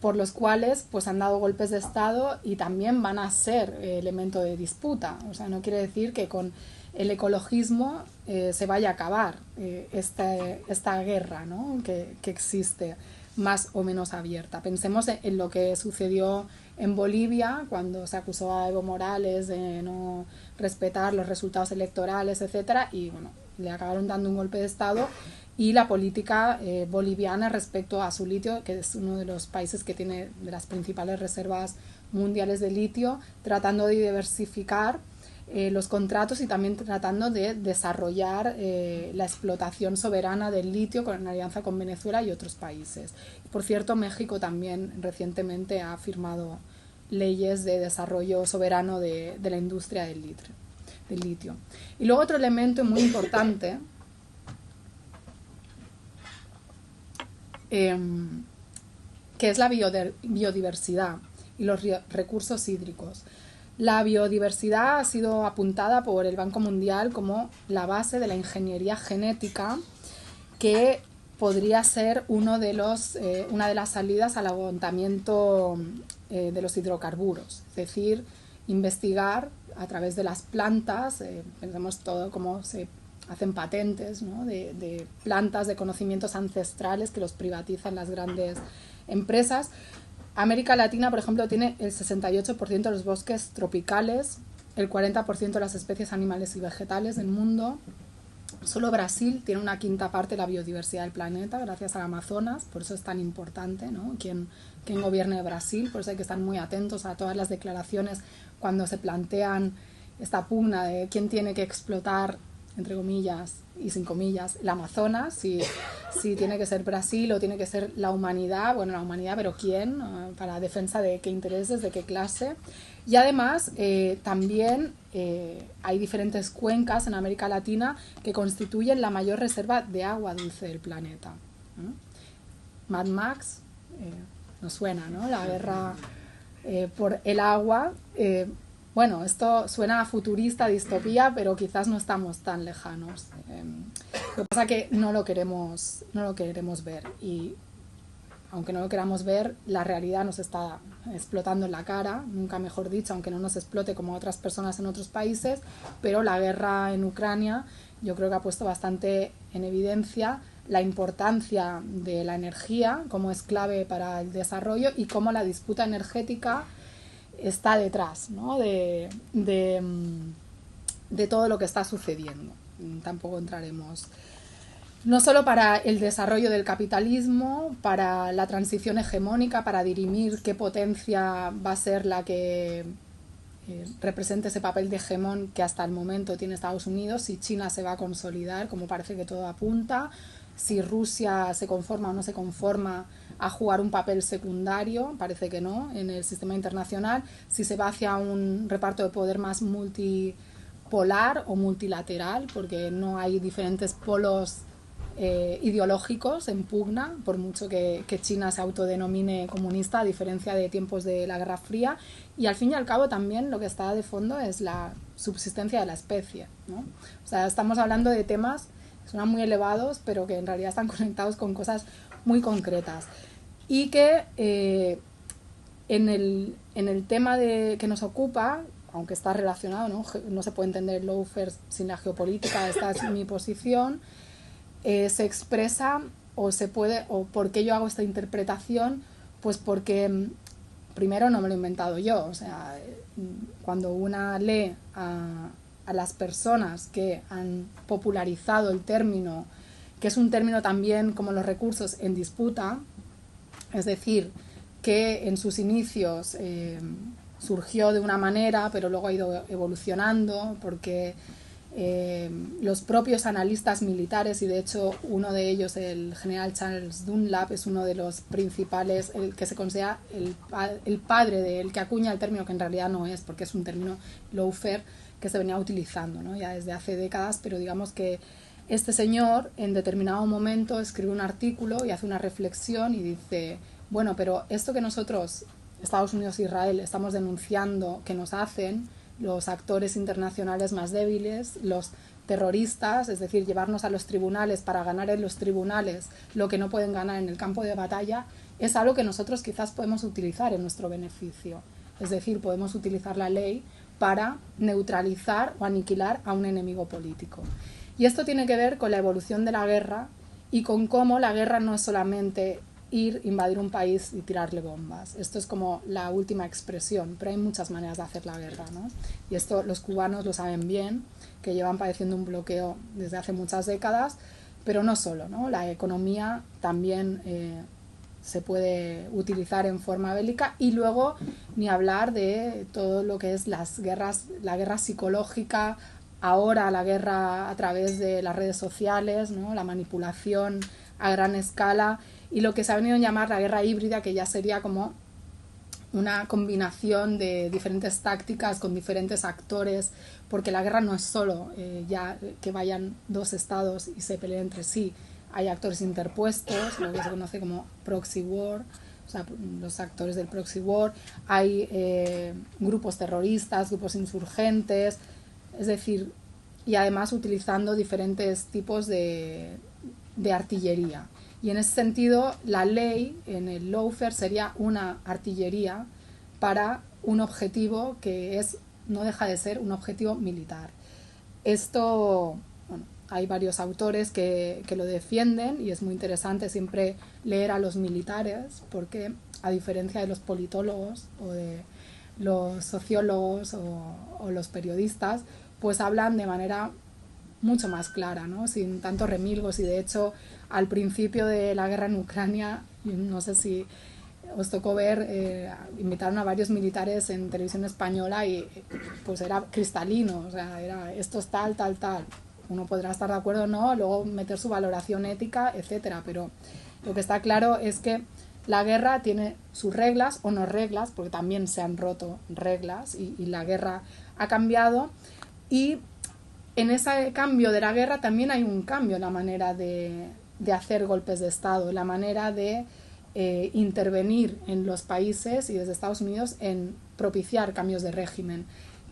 por los cuales pues han dado golpes de estado y también van a ser elemento de disputa. O sea, no quiere decir que con el ecologismo se vaya a acabar esta guerra, ¿no? que existe, más o menos abierta. Pensemos en lo que sucedió en Bolivia cuando se acusó a Evo Morales de no respetar los resultados electorales, etcétera, y bueno, le acabaron dando un golpe de estado, y la política boliviana respecto a su litio, que es uno de los países que tiene de las principales reservas mundiales de litio, tratando de diversificar los contratos y también tratando de desarrollar la explotación soberana del litio en alianza con Venezuela y otros países. Por cierto, México también recientemente ha firmado leyes de desarrollo soberano de la industria del litio. Y luego otro elemento muy importante que es la biodiversidad y los recursos hídricos. La biodiversidad ha sido apuntada por el Banco Mundial como la base de la ingeniería genética, que podría ser una de las salidas al agotamiento de los hidrocarburos, es decir, investigar a través de las plantas, pensemos todo cómo se hacen patentes, ¿no? de plantas, de conocimientos ancestrales que los privatizan las grandes empresas. América Latina, por ejemplo, tiene el 68% de los bosques tropicales, el 40% de las especies animales y vegetales del mundo. Solo Brasil tiene una quinta parte de la biodiversidad del planeta gracias al Amazonas, por eso es tan importante, ¿no? Quién gobierne Brasil, por eso hay que estar muy atentos a todas las declaraciones cuando se plantean esta pugna de quién tiene que explotar, entre comillas y sin comillas, el Amazonas, si tiene que ser Brasil o tiene que ser la humanidad, bueno, la humanidad, pero ¿quién? Para defensa de qué intereses, de qué clase. Y además también hay diferentes cuencas en América Latina que constituyen la mayor reserva de agua dulce del planeta. Mad Max nos suena, ¿no? La guerra por el agua. Bueno, esto suena a futurista, distopía, pero quizás no estamos tan lejanos. Lo que pasa es que no lo queremos ver, y aunque no lo queramos ver, la realidad nos está explotando en la cara, nunca mejor dicho, aunque no nos explote como a otras personas en otros países, pero la guerra en Ucrania yo creo que ha puesto bastante en evidencia la importancia de la energía, cómo es clave para el desarrollo y cómo la disputa energética está detrás, ¿no? de todo lo que está sucediendo. Tampoco entraremos. No solo para el desarrollo del capitalismo, para la transición hegemónica, para dirimir qué potencia va a ser la que represente ese papel de hegemón que hasta el momento tiene Estados Unidos, si China se va a consolidar, como parece que todo apunta, si Rusia se conforma o no se conforma a jugar un papel secundario, parece que no, en el sistema internacional, si se va hacia un reparto de poder más multipolar o multilateral, porque no hay diferentes polos ideológicos en pugna, por mucho que China se autodenomine comunista, a diferencia de tiempos de la Guerra Fría, y al fin y al cabo también lo que está de fondo es la subsistencia de la especie, ¿no? O sea, estamos hablando de temas que suenan muy elevados, pero que en realidad están conectados con cosas muy concretas. Y que en el tema que nos ocupa, aunque está relacionado, no se puede entender el lawfare sin la geopolítica, esta es mi posición, se expresa o por qué yo hago esta interpretación, pues porque primero no me lo he inventado yo, o sea, cuando una lee a las personas que han popularizado el término, que es un término también como los recursos en disputa, es decir, que en sus inicios surgió de una manera, pero luego ha ido evolucionando, porque los propios analistas militares, y de hecho uno de ellos, el general Charles Dunlap, es uno de los principales, el que se considera el padre del que acuña el término, que en realidad no es, porque es un término lawfare que se venía utilizando, ¿no? Ya desde hace décadas, pero digamos que este señor en determinado momento escribe un artículo y hace una reflexión y dice, bueno, pero esto que nosotros, Estados Unidos e Israel, estamos denunciando que nos hacen los actores internacionales más débiles, los terroristas, es decir, llevarnos a los tribunales para ganar en los tribunales lo que no pueden ganar en el campo de batalla, es algo que nosotros quizás podemos utilizar en nuestro beneficio. Es decir, podemos utilizar la ley para neutralizar o aniquilar a un enemigo político. Y esto tiene que ver con la evolución de la guerra y con cómo la guerra no es solamente invadir un país y tirarle bombas. Esto es como la última expresión, pero hay muchas maneras de hacer la guerra, ¿no? Y esto los cubanos lo saben bien, que llevan padeciendo un bloqueo desde hace muchas décadas, pero no solo, ¿no? La economía también se puede utilizar en forma bélica, y luego ni hablar de todo lo que es la guerra psicológica, ahora la guerra a través de las redes sociales, ¿no? La manipulación a gran escala, y lo que se ha venido a llamar la guerra híbrida, que ya sería como una combinación de diferentes tácticas con diferentes actores, porque la guerra no es solo ya que vayan dos estados y se peleen entre sí, hay actores interpuestos, lo que se conoce como proxy war, o sea, los actores del proxy war, hay grupos terroristas, grupos insurgentes, es decir, y además utilizando diferentes tipos de artillería. Y en ese sentido, la ley en el lawfare sería una artillería para un objetivo que no deja de ser un objetivo militar. Esto, bueno, hay varios autores que lo defienden y es muy interesante siempre leer a los militares porque, a diferencia de los politólogos o de los sociólogos o los periodistas, pues hablan de manera mucho más clara, ¿no? Sin tantos remilgos. Y de hecho, al principio de la guerra en Ucrania, no sé si os tocó ver, invitaron a varios militares en televisión española y pues era cristalino, o sea, era esto es tal, tal, tal. Uno podrá estar de acuerdo o no, luego meter su valoración ética, etcétera, pero lo que está claro es que la guerra tiene sus reglas o no reglas, porque también se han roto reglas y la guerra ha cambiado, y en ese cambio de la guerra también hay un cambio en la manera de hacer golpes de Estado, la manera de intervenir en los países y desde Estados Unidos en propiciar cambios de régimen,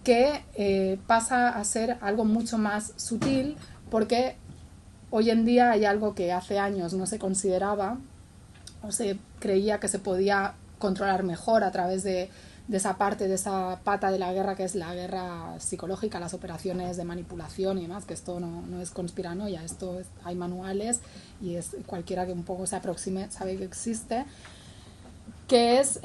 que pasa a ser algo mucho más sutil, porque hoy en día hay algo que hace años no se consideraba o se creía que se podía controlar mejor a través de esa parte, de esa pata de la guerra que es la guerra psicológica, las operaciones de manipulación y demás, que esto no es conspiranoia, esto hay manuales y es cualquiera que un poco se aproxime sabe que existe, que es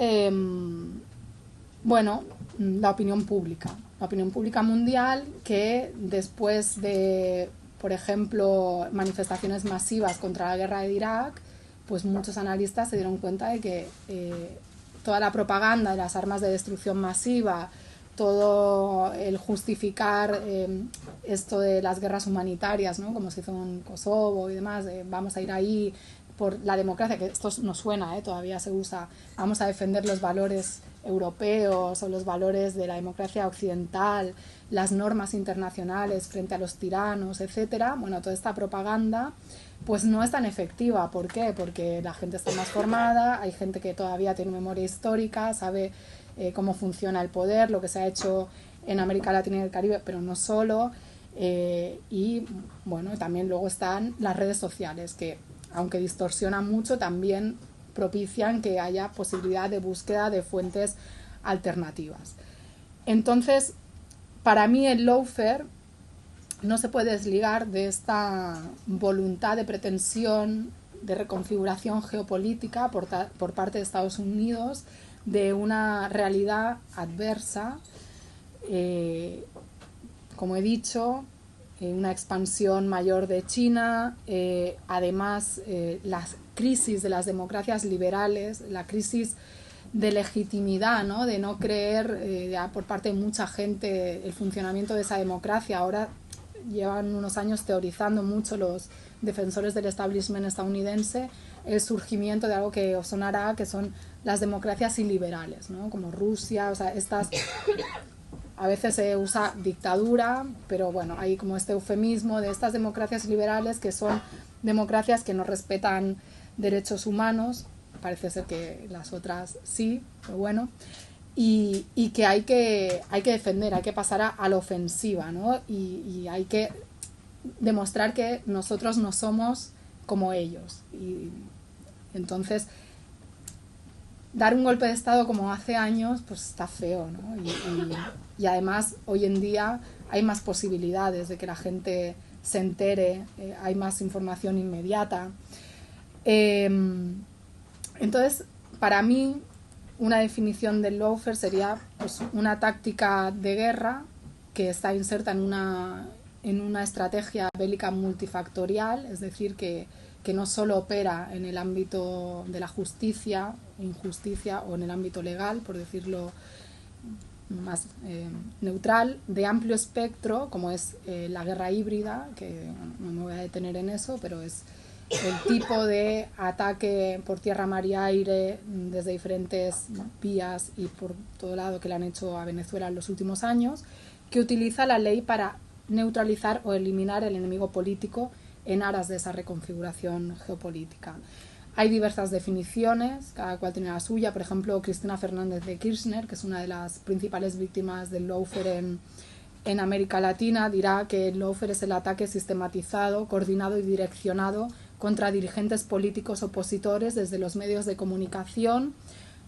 la opinión pública mundial, que después de, por ejemplo, manifestaciones masivas contra la guerra de Irak, pues muchos analistas se dieron cuenta de que toda la propaganda de las armas de destrucción masiva, todo el justificar esto de las guerras humanitarias, ¿no? Como se hizo en Kosovo y demás, vamos a ir ahí por la democracia, que esto no suena, todavía se usa, vamos a defender los valores europeos o los valores de la democracia occidental, las normas internacionales frente a los tiranos, etcétera. Bueno, toda esta propaganda pues no es tan efectiva. ¿Por qué? Porque la gente está más formada, hay gente que todavía tiene memoria histórica, sabe cómo funciona el poder, lo que se ha hecho en América Latina y el Caribe, pero no solo. Y bueno, también luego están las redes sociales, que aunque distorsionan mucho, también propician que haya posibilidad de búsqueda de fuentes alternativas. Entonces, para mí el lawfare no se puede desligar de esta voluntad de pretensión de reconfiguración geopolítica por parte de Estados Unidos de una realidad adversa, como he dicho, una expansión mayor de China, además las crisis de las democracias liberales, la crisis de legitimidad, ¿no? De no creer por parte de mucha gente el funcionamiento de esa democracia. Ahora llevan unos años teorizando mucho los defensores del establishment estadounidense el surgimiento de algo que os sonará, que son las democracias iliberales, ¿no? Como Rusia, o sea, estas... A veces se usa dictadura, pero bueno, hay como este eufemismo de estas democracias liberales que son democracias que no respetan derechos humanos, parece ser que las otras sí, pero bueno, y que hay que defender, hay que pasar a la ofensiva, ¿no? Y hay que demostrar que nosotros no somos como ellos. Y entonces, dar un golpe de Estado como hace años, pues está feo, ¿no? Y además, hoy en día hay más posibilidades de que la gente se entere, hay más información inmediata. Entonces, para mí, una definición del lawfare sería pues, una táctica de guerra que está inserta en una estrategia bélica multifactorial, es decir, que no solo opera en el ámbito de la justicia, injusticia o en el ámbito legal, por decirlo más neutral, de amplio espectro, como es la guerra híbrida, que no me voy a detener en eso, pero es el tipo de ataque por tierra, mar y aire desde diferentes vías y por todo lado que le han hecho a Venezuela en los últimos años, que utiliza la ley para neutralizar o eliminar el enemigo político en aras de esa reconfiguración geopolítica. Hay diversas definiciones, cada cual tiene la suya. Por ejemplo, Cristina Fernández de Kirchner, que es una de las principales víctimas del lawfare en América Latina, dirá que el lawfare es el ataque sistematizado, coordinado y direccionado contra dirigentes políticos opositores desde los medios de comunicación,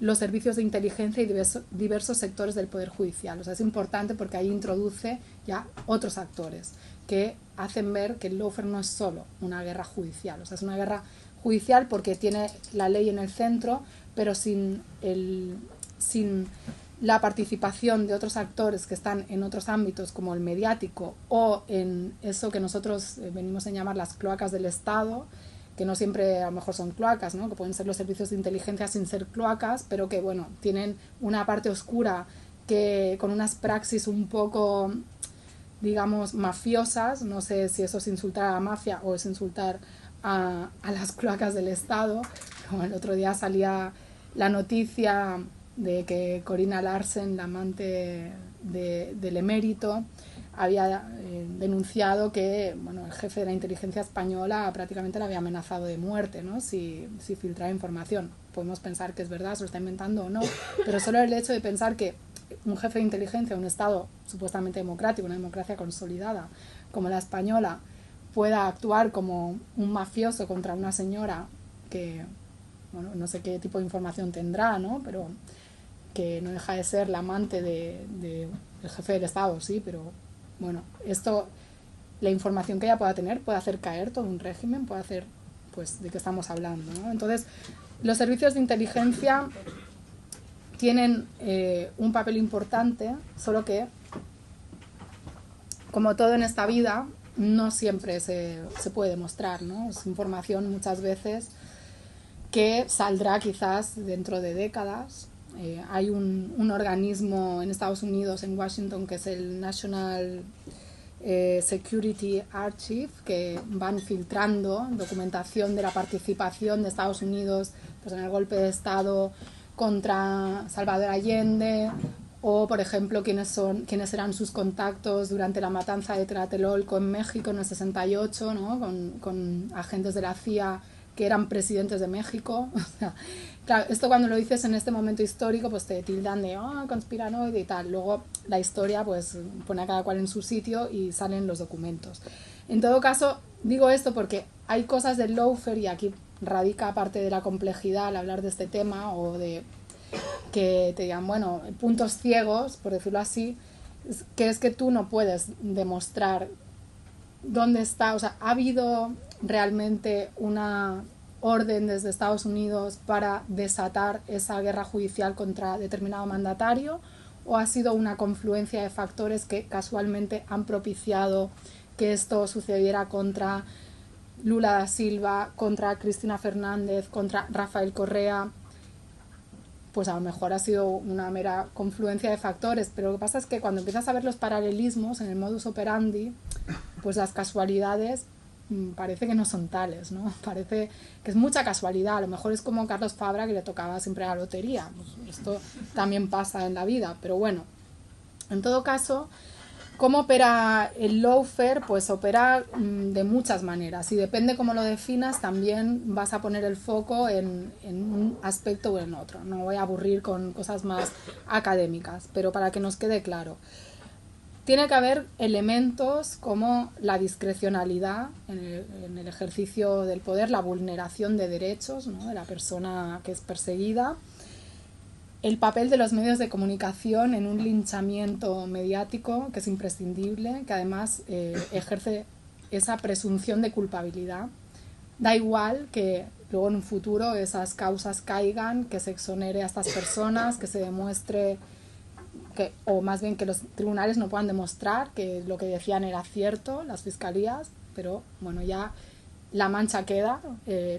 los servicios de inteligencia y diversos sectores del Poder Judicial. O sea, es importante porque ahí introduce ya otros actores que hacen ver que el lawfare no es solo una guerra judicial, o sea, es una guerra judicial porque tiene la ley en el centro, pero sin la participación de otros actores que están en otros ámbitos como el mediático o en eso que nosotros venimos a llamar las cloacas del Estado, que no siempre a lo mejor son cloacas, ¿no? Que pueden ser los servicios de inteligencia sin ser cloacas, pero que bueno, tienen una parte oscura que con unas praxis un poco, digamos, mafiosas. No sé si eso es insultar a la mafia o es insultar a las cloacas del Estado. Como el otro día salía la noticia de que Corina Larsen, la amante del emérito, había denunciado que bueno, el jefe de la inteligencia española prácticamente la había amenazado de muerte, ¿no? si filtraba información. Podemos pensar que es verdad, se lo está inventando o no, pero solo el hecho de pensar que un jefe de inteligencia, un Estado supuestamente democrático, una democracia consolidada como la española, pueda actuar como un mafioso contra una señora que, bueno, no sé qué tipo de información tendrá, ¿no? Pero que no deja de ser la amante del jefe del Estado, sí, pero bueno, esto, la información que ella pueda tener puede hacer caer todo un régimen, puede hacer, pues, de qué estamos hablando, ¿no? Entonces, los servicios de inteligencia tienen un papel importante, solo que, como todo en esta vida, no siempre se puede demostrar, ¿no? Es información muchas veces que saldrá quizás dentro de décadas. Hay un organismo en Estados Unidos, en Washington, que es el National Security Archive, que van filtrando documentación de la participación de Estados Unidos pues, en el golpe de Estado contra Salvador Allende, o por ejemplo quiénes eran sus contactos durante la matanza de Tlatelolco en México en el 68, ¿no? con agentes de la CIA que eran presidentes de México. O sea, claro, esto cuando lo dices en este momento histórico pues te tildan de conspiranoide y tal. Luego la historia pues pone a cada cual en su sitio y salen los documentos. En todo caso, digo esto porque hay cosas del lawfare, y aquí radica parte de la complejidad al hablar de este tema, o de que te digan, bueno, puntos ciegos, por decirlo así, que es que tú no puedes demostrar dónde está, o sea, ¿ha habido realmente una orden desde Estados Unidos para desatar esa guerra judicial contra determinado mandatario, o ha sido una confluencia de factores que casualmente han propiciado que esto sucediera contra Lula da Silva, contra Cristina Fernández, contra Rafael Correa? Pues a lo mejor ha sido una mera confluencia de factores, pero lo que pasa es que cuando empiezas a ver los paralelismos en el modus operandi, pues las casualidades parece que no son tales, ¿no? Parece que es mucha casualidad. A lo mejor es como Carlos Fabra, que le tocaba siempre la lotería. Pues esto también pasa en la vida, pero bueno, en todo caso, ¿cómo opera el lawfare? Pues opera de muchas maneras, y depende cómo lo definas también vas a poner el foco en un aspecto o en otro. No voy a aburrir con cosas más académicas, pero para que nos quede claro, tiene que haber elementos como la discrecionalidad en el ejercicio del poder, la vulneración de derechos, ¿no?, de la persona que es perseguida, el papel de los medios de comunicación en un linchamiento mediático que es imprescindible, que además ejerce esa presunción de culpabilidad. Da igual que luego en un futuro esas causas caigan, que se exonere a estas personas, que se demuestre o más bien que los tribunales no puedan demostrar que lo que decían era cierto, las fiscalías, pero bueno, ya la mancha queda,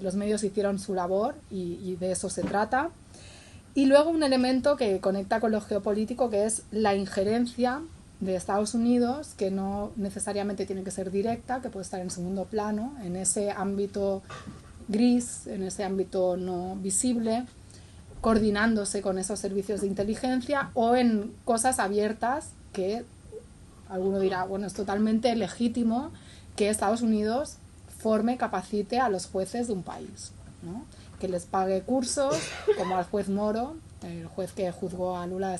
los medios hicieron su labor y de eso se trata. Y luego un elemento que conecta con lo geopolítico, que es la injerencia de Estados Unidos, que no necesariamente tiene que ser directa, que puede estar en segundo plano, en ese ámbito gris, en ese ámbito no visible, coordinándose con esos servicios de inteligencia, o en cosas abiertas que alguno dirá, bueno, es totalmente legítimo que Estados Unidos forme, capacite a los jueces de un país, ¿no?, que les pague cursos, como al juez Moro, el juez que juzgó a Lula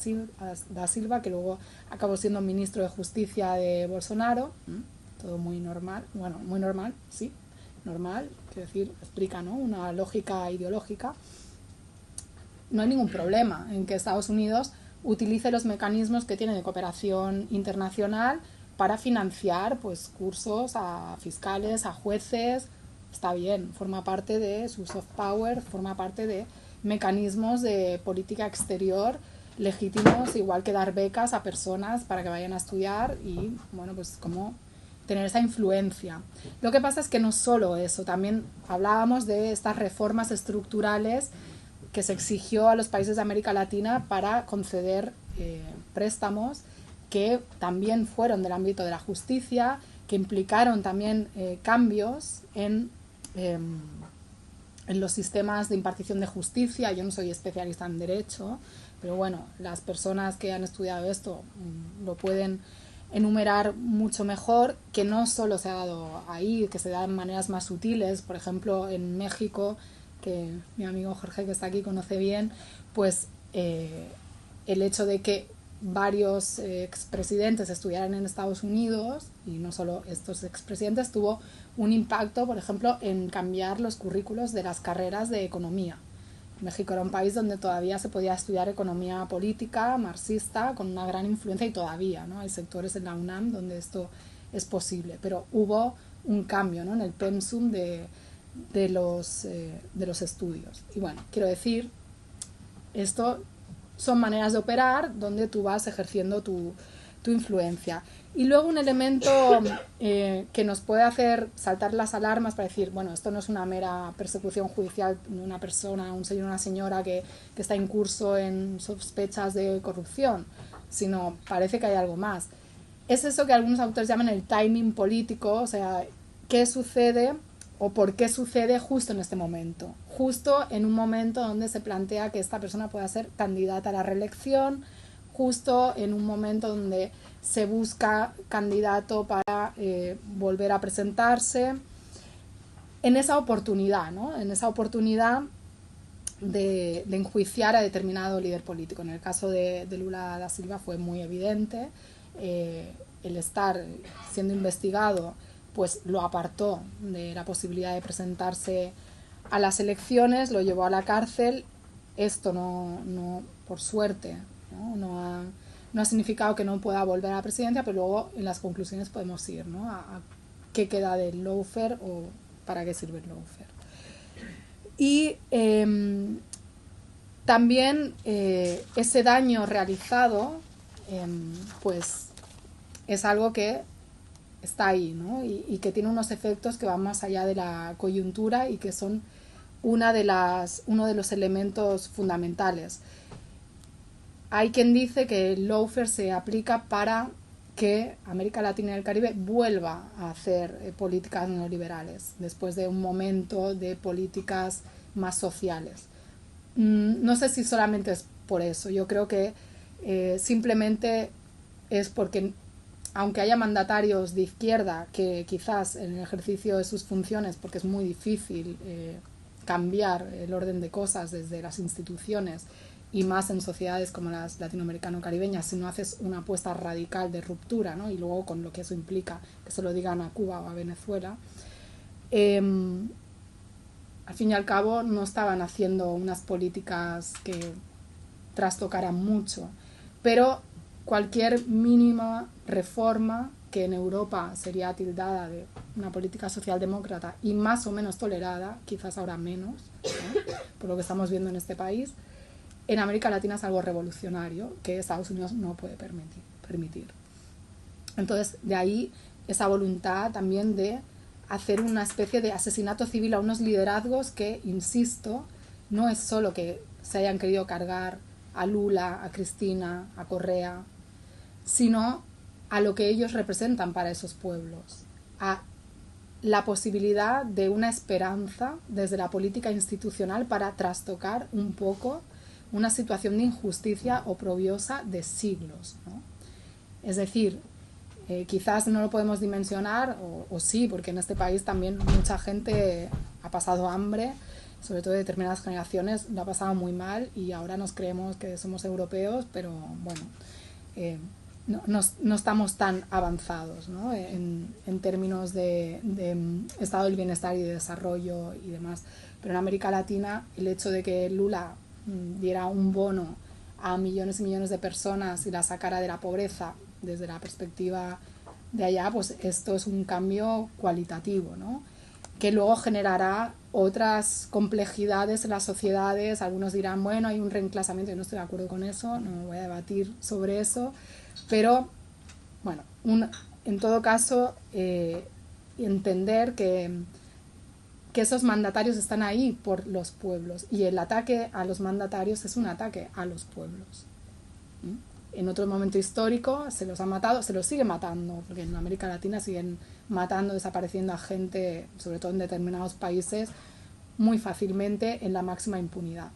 da Silva, que luego acabó siendo ministro de Justicia de Bolsonaro. Todo muy normal, bueno, muy normal, sí, normal, quiero decir, explica, ¿no?, una lógica ideológica. No hay ningún problema en que Estados Unidos utilice los mecanismos que tiene de cooperación internacional para financiar pues cursos a fiscales, a jueces. Está bien, forma parte de su soft power, forma parte de mecanismos de política exterior legítimos, igual que dar becas a personas para que vayan a estudiar y, bueno, pues como tener esa influencia. Lo que pasa es que no solo eso, también hablábamos de estas reformas estructurales que se exigió a los países de América Latina para conceder préstamos que también fueron del ámbito de la justicia, que implicaron también cambios en los sistemas de impartición de justicia. Yo no soy especialista en derecho, pero bueno, las personas que han estudiado esto lo pueden enumerar mucho mejor, que no solo se ha dado ahí, que se da de maneras más sutiles. Por ejemplo, en México, que mi amigo Jorge, que está aquí, conoce bien, pues el hecho de que varios expresidentes estudiaran en Estados Unidos, y no solo estos expresidentes, tuvo un impacto, por ejemplo, en cambiar los currículos de las carreras de economía. México era un país donde todavía se podía estudiar economía política, marxista, con una gran influencia, y todavía, ¿no? Hay sectores en la UNAM donde esto es posible, pero hubo un cambio, ¿no?, en el pensum de los estudios. Y bueno, quiero decir, esto son maneras de operar donde tú vas ejerciendo tu influencia. Y luego un elemento que nos puede hacer saltar las alarmas para decir, bueno, esto no es una mera persecución judicial de una persona, un señor o una señora que está incurso en sospechas de corrupción, sino parece que hay algo más. Es eso que algunos autores llaman el timing político, o sea, qué sucede o por qué sucede justo en este momento, justo en un momento donde se plantea que esta persona pueda ser candidata a la reelección, justo en un momento donde se busca candidato para volver a presentarse, en esa oportunidad, ¿no?, en esa oportunidad de enjuiciar a determinado líder político. En el caso de Lula da Silva fue muy evidente. El estar siendo investigado pues lo apartó de la posibilidad de presentarse a las elecciones, lo llevó a la cárcel. Esto no por suerte, no ha significado que no pueda volver a la presidencia, pero luego en las conclusiones podemos ir, ¿no?, a qué queda del lawfare o para qué sirve el lawfare. Y también ese daño realizado pues es algo que está ahí, ¿no?, y que tiene unos efectos que van más allá de la coyuntura y que son uno de los elementos fundamentales. Hay quien dice que el lawfare se aplica para que América Latina y el Caribe vuelva a hacer políticas neoliberales después de un momento de políticas más sociales. No sé si solamente es por eso. Yo creo que simplemente es porque, aunque haya mandatarios de izquierda que quizás en el ejercicio de sus funciones, porque es muy difícil cambiar el orden de cosas desde las instituciones, y más en sociedades como las latinoamericano-caribeñas, si no haces una apuesta radical de ruptura, ¿no?, y luego con lo que eso implica, que se lo digan a Cuba o a Venezuela, al fin y al cabo no estaban haciendo unas políticas que trastocaran mucho, pero cualquier mínima reforma que en Europa sería tildada de una política socialdemócrata y más o menos tolerada, quizás ahora menos, ¿no?, por lo que estamos viendo en este país, en América Latina es algo revolucionario que Estados Unidos no puede permitir. Entonces, de ahí esa voluntad también de hacer una especie de asesinato civil a unos liderazgos que, insisto, no es solo que se hayan querido cargar a Lula, a Cristina, a Correa, sino a lo que ellos representan para esos pueblos, a la posibilidad de una esperanza desde la política institucional para trastocar un poco una situación de injusticia oprobiosa de siglos, ¿no? Es decir, quizás no lo podemos dimensionar, o sí, porque en este país también mucha gente ha pasado hambre, sobre todo de determinadas generaciones lo ha pasado muy mal, y ahora nos creemos que somos europeos, pero bueno, no estamos tan avanzados, ¿no?, en términos de estado del bienestar y de desarrollo y demás. Pero en América Latina el hecho de que Lula diera un bono a millones y millones de personas y la sacara de la pobreza desde la perspectiva de allá, pues esto es un cambio cualitativo, ¿no? Que luego generará otras complejidades en las sociedades. Algunos dirán, bueno, hay un reenclasamiento, yo no estoy de acuerdo con eso, no voy a debatir sobre eso, pero bueno, en todo caso, entender que esos mandatarios están ahí por los pueblos, y el ataque a los mandatarios es un ataque a los pueblos. En otro momento histórico se los ha matado, se los sigue matando, porque en América Latina siguen matando, desapareciendo a gente, sobre todo en determinados países, muy fácilmente, en la máxima impunidad.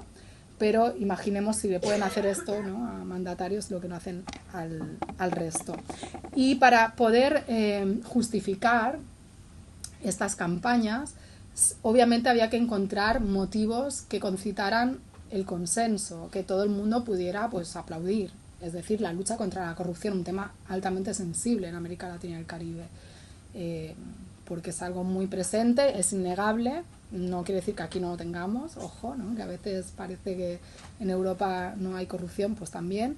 Pero imaginemos si le pueden hacer esto, ¿no?, a mandatarios, lo que no hacen al resto. Y para poder justificar estas campañas, obviamente había que encontrar motivos que concitaran el consenso, que todo el mundo pudiera, pues, aplaudir. Es decir, la lucha contra la corrupción, un tema altamente sensible en América Latina y el Caribe, porque es algo muy presente, es innegable. No quiere decir que aquí no lo tengamos, ojo, ¿no?, que a veces parece que en Europa no hay corrupción, pues también.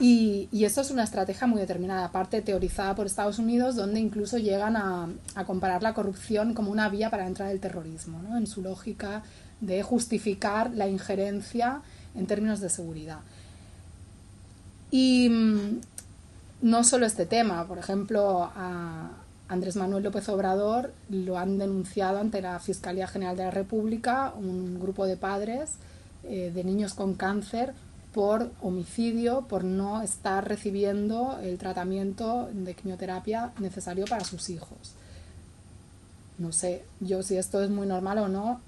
Y esto es una estrategia muy determinada, aparte teorizada por Estados Unidos, donde incluso llegan a comparar la corrupción como una vía para entrar el terrorismo, ¿no?, en su lógica de justificar la injerencia en términos de seguridad. Y no solo este tema, por ejemplo, a Andrés Manuel López Obrador lo han denunciado ante la Fiscalía General de la República, un grupo de padres de niños con cáncer, por homicidio, por no estar recibiendo el tratamiento de quimioterapia necesario para sus hijos. No sé yo si esto es muy normal o no.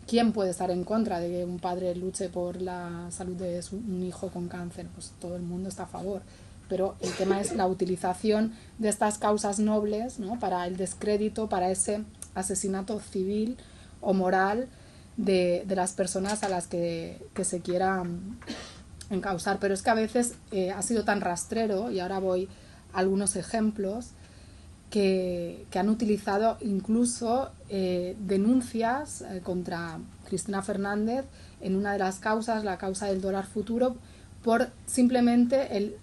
¿Quién puede estar en contra de que un padre luche por la salud de un hijo con cáncer? Pues todo el mundo está a favor. Pero el tema es la utilización de estas causas nobles, ¿no?, para el descrédito, para ese asesinato civil o moral de las personas a las que se quiera encausar. Pero es que a veces ha sido tan rastrero, y ahora voy a algunos ejemplos, que han utilizado incluso denuncias contra Cristina Fernández en una de las causas, la causa del dólar futuro, por simplemente el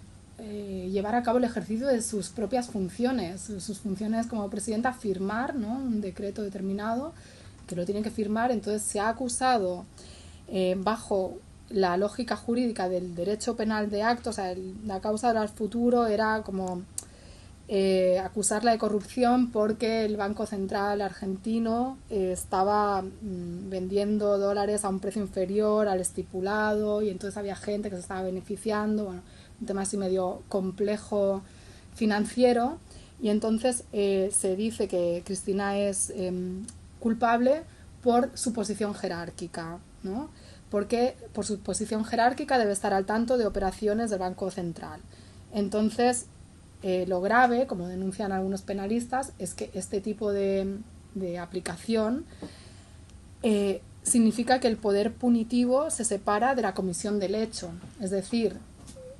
llevar a cabo el ejercicio de sus propias funciones, sus funciones como presidenta, firmar, ¿no?, un decreto determinado que lo tienen que firmar. Entonces se ha acusado bajo la lógica jurídica del derecho penal de actos, o sea, la causa del dólar futuro era como acusarla de corrupción porque el Banco Central argentino estaba vendiendo dólares a un precio inferior al estipulado, y entonces había gente que se estaba beneficiando. Bueno, un tema así medio complejo financiero, y entonces se dice que Cristina es culpable por su posición jerárquica, ¿no?, porque por su posición jerárquica debe estar al tanto de operaciones del Banco Central. Entonces, lo grave, como denuncian algunos penalistas, es que este tipo de aplicación significa que el poder punitivo se separa de la comisión del hecho. Es decir,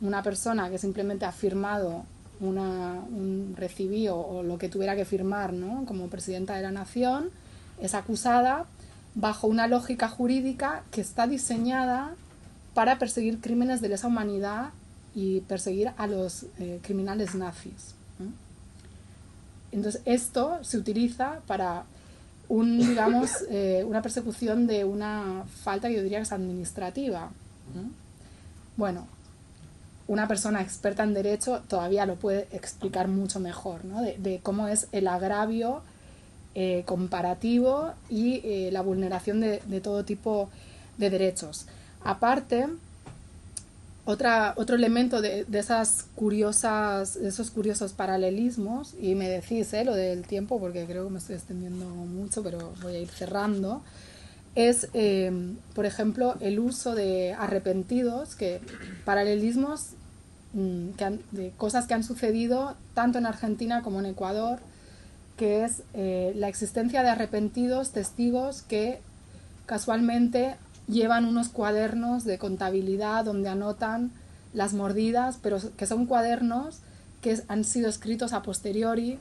una persona que simplemente ha firmado un recibí o lo que tuviera que firmar, ¿no?, como presidenta de la nación, es acusada bajo una lógica jurídica que está diseñada para perseguir crímenes de lesa humanidad y perseguir a los criminales nazis, ¿no? Entonces esto se utiliza para una persecución de una falta que yo diría que es administrativa, ¿no? Bueno, una persona experta en derecho todavía lo puede explicar mucho mejor, ¿no?, de cómo es el agravio comparativo y la vulneración de todo tipo de derechos. Aparte, otro elemento de esos curiosos paralelismos, y me decís lo del tiempo porque creo que me estoy extendiendo mucho, pero voy a ir cerrando, es, por ejemplo, el uso de arrepentidos, paralelismos de cosas que han sucedido tanto en Argentina como en Ecuador, que es la existencia de arrepentidos testigos que casualmente llevan unos cuadernos de contabilidad donde anotan las mordidas, pero que son cuadernos que han sido escritos a posteriori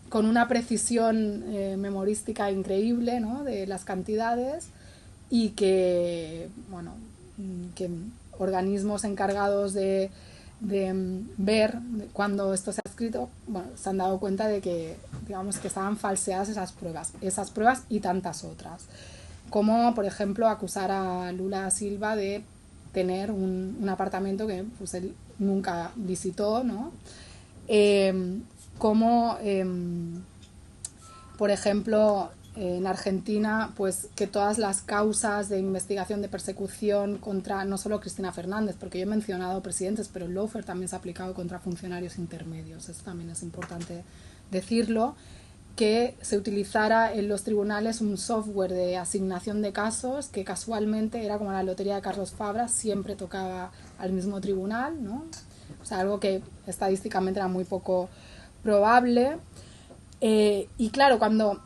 con una precisión memorística increíble, ¿no?, de las cantidades, y que organismos encargados de ver cuando esto se ha escrito, bueno, se han dado cuenta de que, digamos, que estaban falseadas esas pruebas y tantas otras. Como, por ejemplo, acusar a Lula Silva de tener un apartamento que pues, él nunca visitó, ¿no? Como, por ejemplo, en Argentina, pues que todas las causas de investigación, de persecución contra no solo Cristina Fernández, porque yo he mencionado presidentes, pero el lawfare también se ha aplicado contra funcionarios intermedios, eso también es importante decirlo, que se utilizara en los tribunales un software de asignación de casos que casualmente era como la lotería de Carlos Fabra, siempre tocaba al mismo tribunal, ¿no? O sea, algo que estadísticamente era muy poco probable. Y claro, cuando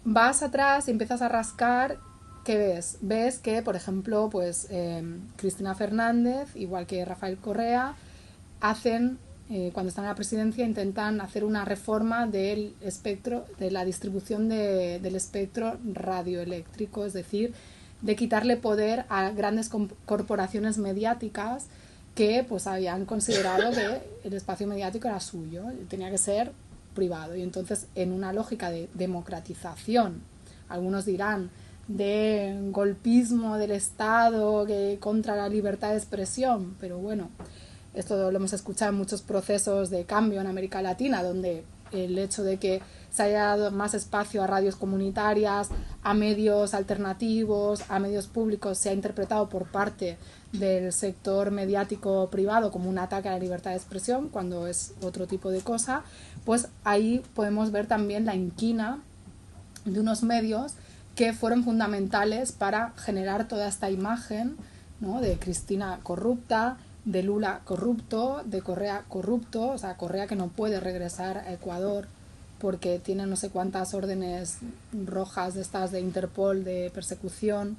vas atrás y empiezas a rascar, ¿qué ves? Ves que, por ejemplo, pues Cristina Fernández, igual que Rafael Correa, hacen, cuando están en la presidencia, intentan hacer una reforma del espectro, de la distribución del espectro radioeléctrico, es decir, de quitarle poder a grandes corporaciones mediáticas que pues habían considerado que el espacio mediático era suyo, tenía que ser privado. Y entonces, en una lógica de democratización, algunos dirán de golpismo del Estado que contra la libertad de expresión, pero bueno, esto lo hemos escuchado en muchos procesos de cambio en América Latina, donde el hecho de que se haya dado más espacio a radios comunitarias, a medios alternativos, a medios públicos, se ha interpretado por parte del sector mediático privado como un ataque a la libertad de expresión, cuando es otro tipo de cosa, pues ahí podemos ver también la inquina de unos medios que fueron fundamentales para generar toda esta imagen, ¿no?, de Cristina corrupta, de Lula corrupto, de Correa corrupto, o sea, Correa que no puede regresar a Ecuador porque tiene no sé cuántas órdenes rojas de estas de Interpol de persecución,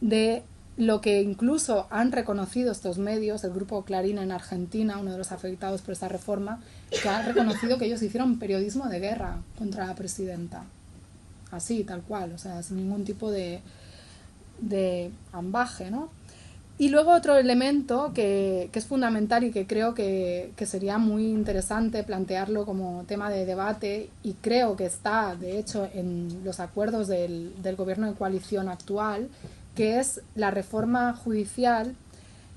de lo que incluso han reconocido estos medios, el grupo Clarín en Argentina, uno de los afectados por esta reforma, que ha reconocido que ellos hicieron periodismo de guerra contra la presidenta, así, tal cual, o sea, sin ningún tipo de ambaje, ¿no? Y luego otro elemento que es fundamental y que creo que sería muy interesante plantearlo como tema de debate, y creo que está, de hecho, en los acuerdos del gobierno de coalición actual, que es la reforma judicial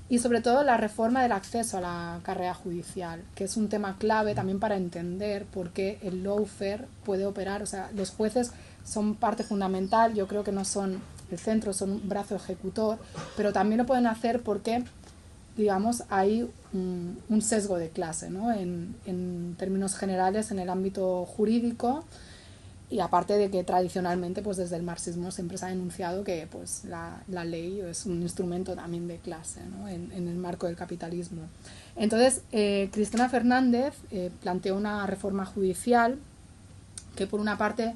y sobre todo la reforma del acceso a la carrera judicial, que es un tema clave también para entender por qué el lawfare puede operar. O sea, los jueces son parte fundamental, yo creo que no son el centro, son un brazo ejecutor, pero también lo pueden hacer porque, digamos, hay un sesgo de clase, ¿no?, en términos generales en el ámbito jurídico, y aparte de que tradicionalmente pues desde el marxismo siempre se ha denunciado que pues la ley es un instrumento también de clase, ¿no?, en el marco del capitalismo. Entonces, Cristina Fernández planteó una reforma judicial que por una parte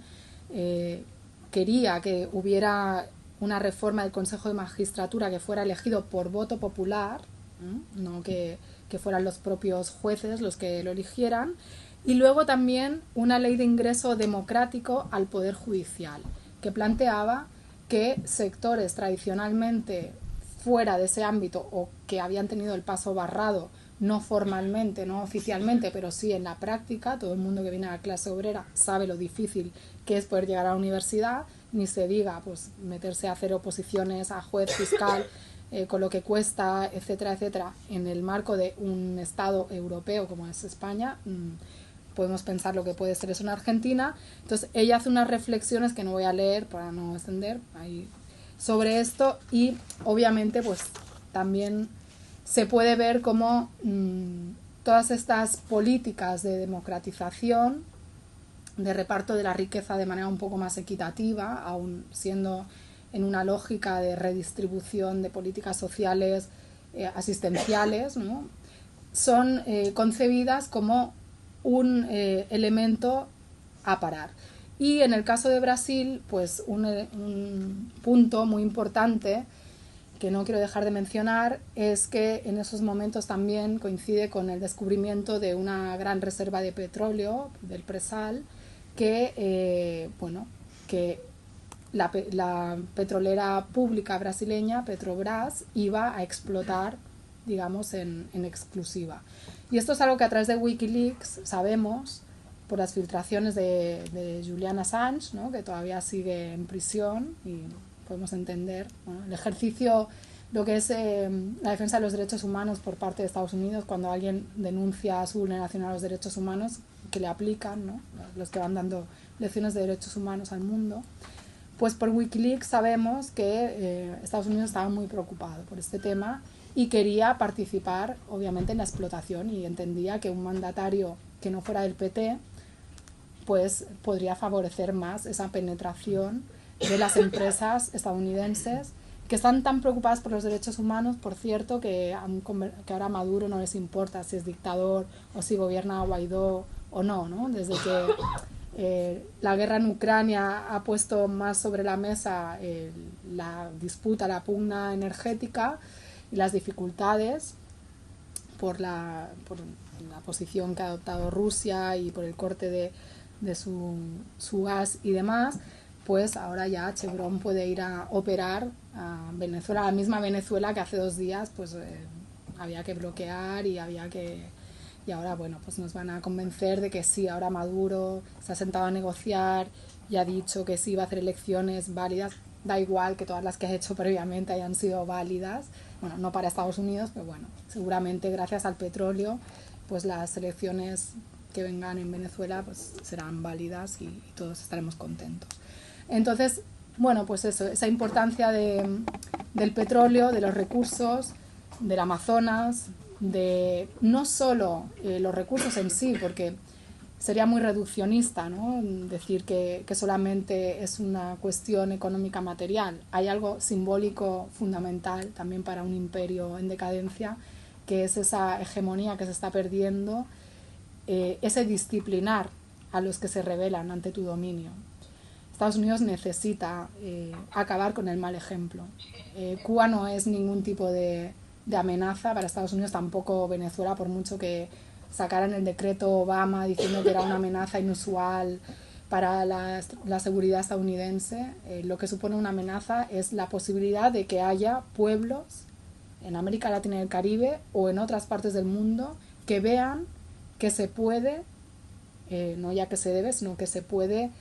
quería que hubiera una reforma del Consejo de Magistratura que fuera elegido por voto popular, no que fueran los propios jueces los que lo eligieran, y luego también una ley de ingreso democrático al Poder Judicial, que planteaba que sectores tradicionalmente fuera de ese ámbito o que habían tenido el paso barrado, no formalmente, no oficialmente, pero sí en la práctica, todo el mundo que viene a la clase obrera sabe lo difícil que es poder llegar a la universidad, ni se diga pues meterse a hacer oposiciones a juez, fiscal, con lo que cuesta, etcétera, etcétera, en el marco de un Estado europeo como es España. Podemos pensar lo que puede ser eso en Argentina. Entonces ella hace unas reflexiones que no voy a leer para no extender ahí sobre esto, y obviamente pues también se puede ver cómo todas estas políticas de democratización, de reparto de la riqueza de manera un poco más equitativa, aún siendo en una lógica de redistribución de políticas sociales asistenciales, ¿no?, son concebidas como un elemento a parar. Y en el caso de Brasil, pues un punto muy importante que no quiero dejar de mencionar es que en esos momentos también coincide con el descubrimiento de una gran reserva de petróleo, del presal, que, que la petrolera pública brasileña, Petrobras, iba a explotar digamos, en exclusiva. Y esto es algo que a través de Wikileaks sabemos, por las filtraciones de Julian Assange, ¿no?, que todavía sigue en prisión, y podemos entender, bueno, el ejercicio, lo que es la defensa de los derechos humanos por parte de Estados Unidos, cuando alguien denuncia su vulneración a los derechos humanos, que le aplican, ¿no?, los que van dando lecciones de derechos humanos al mundo. Pues por Wikileaks sabemos que Estados Unidos estaba muy preocupado por este tema y quería participar, obviamente, en la explotación, y entendía que un mandatario que no fuera del PT pues podría favorecer más esa penetración de las empresas estadounidenses, que están tan preocupadas por los derechos humanos, por cierto, que ahora a Maduro no les importa si es dictador o si gobierna Guaidó o no, ¿no? Desde que la guerra en Ucrania ha puesto más sobre la mesa la disputa, la pugna energética y las dificultades por la posición que ha adoptado Rusia y por el corte de su gas y demás, pues ahora ya Chevron puede ir a operar a Venezuela, la misma Venezuela que hace 2 días pues había que bloquear y ahora, bueno, pues nos van a convencer de que sí, ahora Maduro se ha sentado a negociar y ha dicho que sí va a hacer elecciones válidas. Da igual que todas las que ha hecho previamente hayan sido válidas, bueno, no para Estados Unidos, pero bueno, seguramente gracias al petróleo pues las elecciones que vengan en Venezuela pues serán válidas y todos estaremos contentos. Entonces, bueno, pues eso, esa importancia del petróleo, de los recursos, del Amazonas, de no solo los recursos en sí, porque sería muy reduccionista, ¿no?, decir que solamente es una cuestión económica material. Hay algo simbólico fundamental también para un imperio en decadencia, que es esa hegemonía que se está perdiendo, ese disciplinar a los que se rebelan ante tu dominio. Estados Unidos necesita acabar con el mal ejemplo. Cuba no es ningún tipo de amenaza para Estados Unidos, tampoco Venezuela, por mucho que sacaran el decreto Obama diciendo que era una amenaza inusual para la seguridad estadounidense. Lo que supone una amenaza es la posibilidad de que haya pueblos en América Latina y el Caribe o en otras partes del mundo que vean que se puede, no ya que se debe, sino que se puede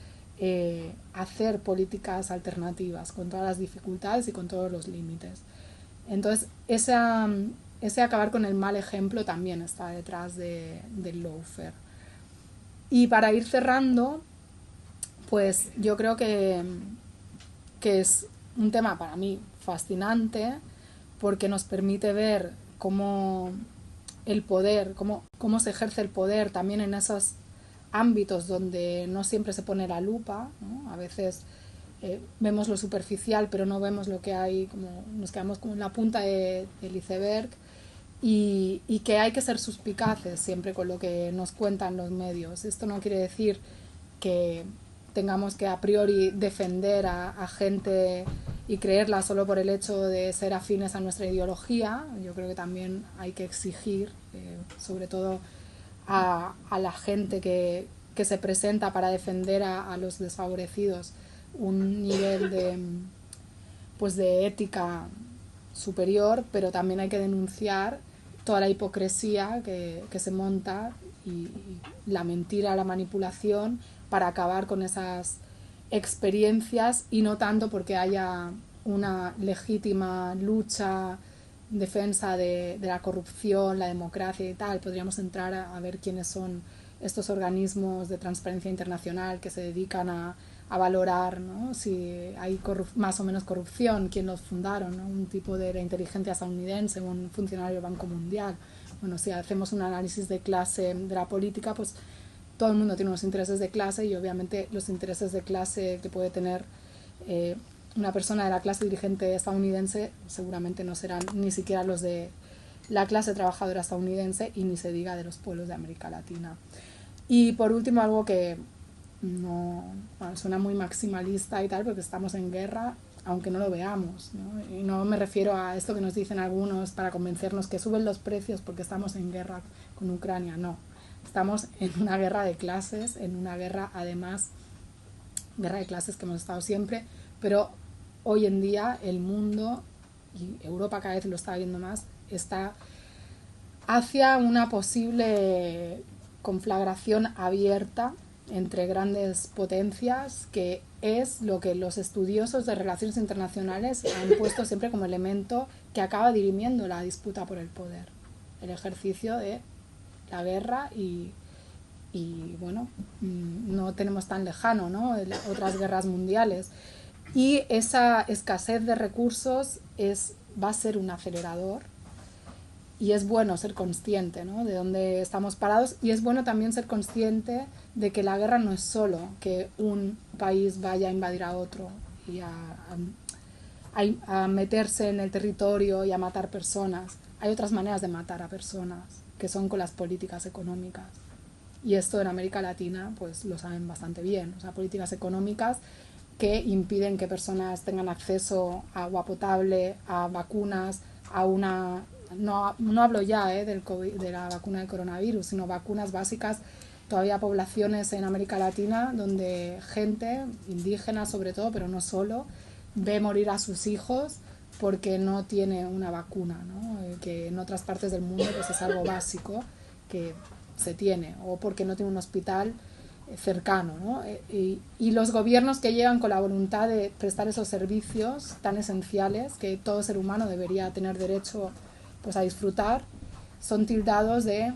hacer políticas alternativas con todas las dificultades y con todos los límites. Entonces, ese acabar con el mal ejemplo también está detrás del lawfare. Y para ir cerrando, pues yo creo que es un tema para mí fascinante, porque nos permite ver cómo el poder, cómo se ejerce el poder también en esos ámbitos donde no siempre se pone la lupa, ¿no? A veces vemos lo superficial, pero no vemos lo que hay, nos quedamos como en la punta del iceberg, y que hay que ser suspicaces siempre con lo que nos cuentan los medios. Esto no quiere decir que tengamos que a priori defender a gente y creerla solo por el hecho de ser afines a nuestra ideología. Yo creo que también hay que exigir, sobre todo a la gente que se presenta para defender a los desfavorecidos, un nivel de ética superior, pero también hay que denunciar toda la hipocresía que se monta y la mentira, la manipulación, para acabar con esas experiencias, y no tanto porque haya una legítima lucha, defensa de la corrupción, la democracia y tal. Podríamos entrar a ver quiénes son estos organismos de transparencia internacional que se dedican a valorar, ¿no?, si hay más o menos corrupción, quién los fundaron, ¿no?, un tipo de la inteligencia estadounidense, un funcionario del Banco Mundial. Bueno, si hacemos un análisis de clase de la política, pues todo el mundo tiene unos intereses de clase, y obviamente los intereses de clase que puede tener una persona de la clase dirigente estadounidense seguramente no serán ni siquiera los de la clase trabajadora estadounidense, y ni se diga de los pueblos de América Latina. Y por último, algo que suena muy maximalista y tal, porque estamos en guerra, aunque no lo veamos, ¿no? Y no me refiero a esto que nos dicen algunos para convencernos que suben los precios porque estamos en guerra con Ucrania. No, estamos en una guerra de clases, en una guerra, además, guerra de clases que hemos estado siempre, pero hoy en día el mundo y Europa cada vez lo está viendo más, está hacia una posible conflagración abierta entre grandes potencias, que es lo que los estudiosos de relaciones internacionales han puesto siempre como elemento que acaba dirimiendo la disputa por el poder, el ejercicio de la guerra y bueno, no tenemos tan lejano, ¿no?, otras guerras mundiales. Y esa escasez de recursos va a ser un acelerador, y es bueno ser consciente, ¿no?, de dónde estamos parados, y es bueno también ser consciente de que la guerra no es solo que un país vaya a invadir a otro y a meterse en el territorio y a matar personas. Hay otras maneras de matar a personas, que son con las políticas económicas. Y esto en América Latina pues lo saben bastante bien. O sea, políticas económicas que impiden que personas tengan acceso a agua potable, a vacunas, a una... No hablo ya de la vacuna del coronavirus, sino vacunas básicas. Todavía poblaciones en América Latina donde gente, indígena sobre todo, pero no solo, ve morir a sus hijos porque no tiene una vacuna, ¿no? Que en otras partes del mundo pues es algo básico que se tiene, o porque no tiene un hospital cercano, ¿no? Y los gobiernos que llegan con la voluntad de prestar esos servicios tan esenciales que todo ser humano debería tener derecho pues a disfrutar, son tildados de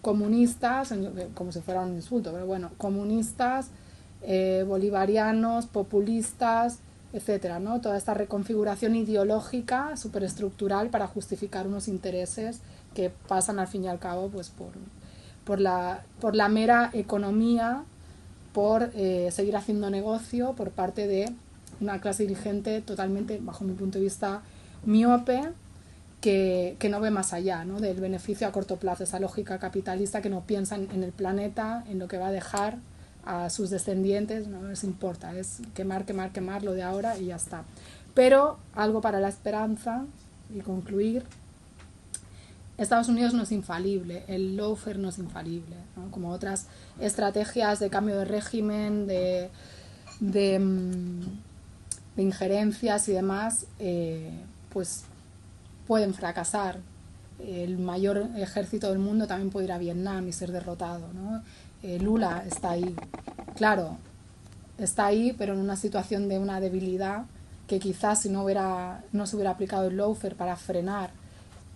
comunistas, como si fuera un insulto, pero bueno, comunistas, bolivarianos, populistas, etcétera, ¿no? Toda esta reconfiguración ideológica superestructural para justificar unos intereses que pasan al fin y al cabo pues por la mera economía, por seguir haciendo negocio por parte de una clase dirigente totalmente, bajo mi punto de vista, miope, que no ve más allá, ¿no?, del beneficio a corto plazo, esa lógica capitalista que no piensa en el planeta, en lo que va a dejar a sus descendientes, no les importa, es quemar lo de ahora y ya está. Pero algo para la esperanza, y concluir: Estados Unidos no es infalible, el lawfare no es infalible, ¿no? Como otras estrategias de cambio de régimen, de injerencias y demás, pues pueden fracasar. El mayor ejército del mundo también puede ir a Vietnam y ser derrotado, ¿no? Lula está ahí, claro, está ahí, pero en una situación de una debilidad que quizás si no se hubiera aplicado el lawfare para frenar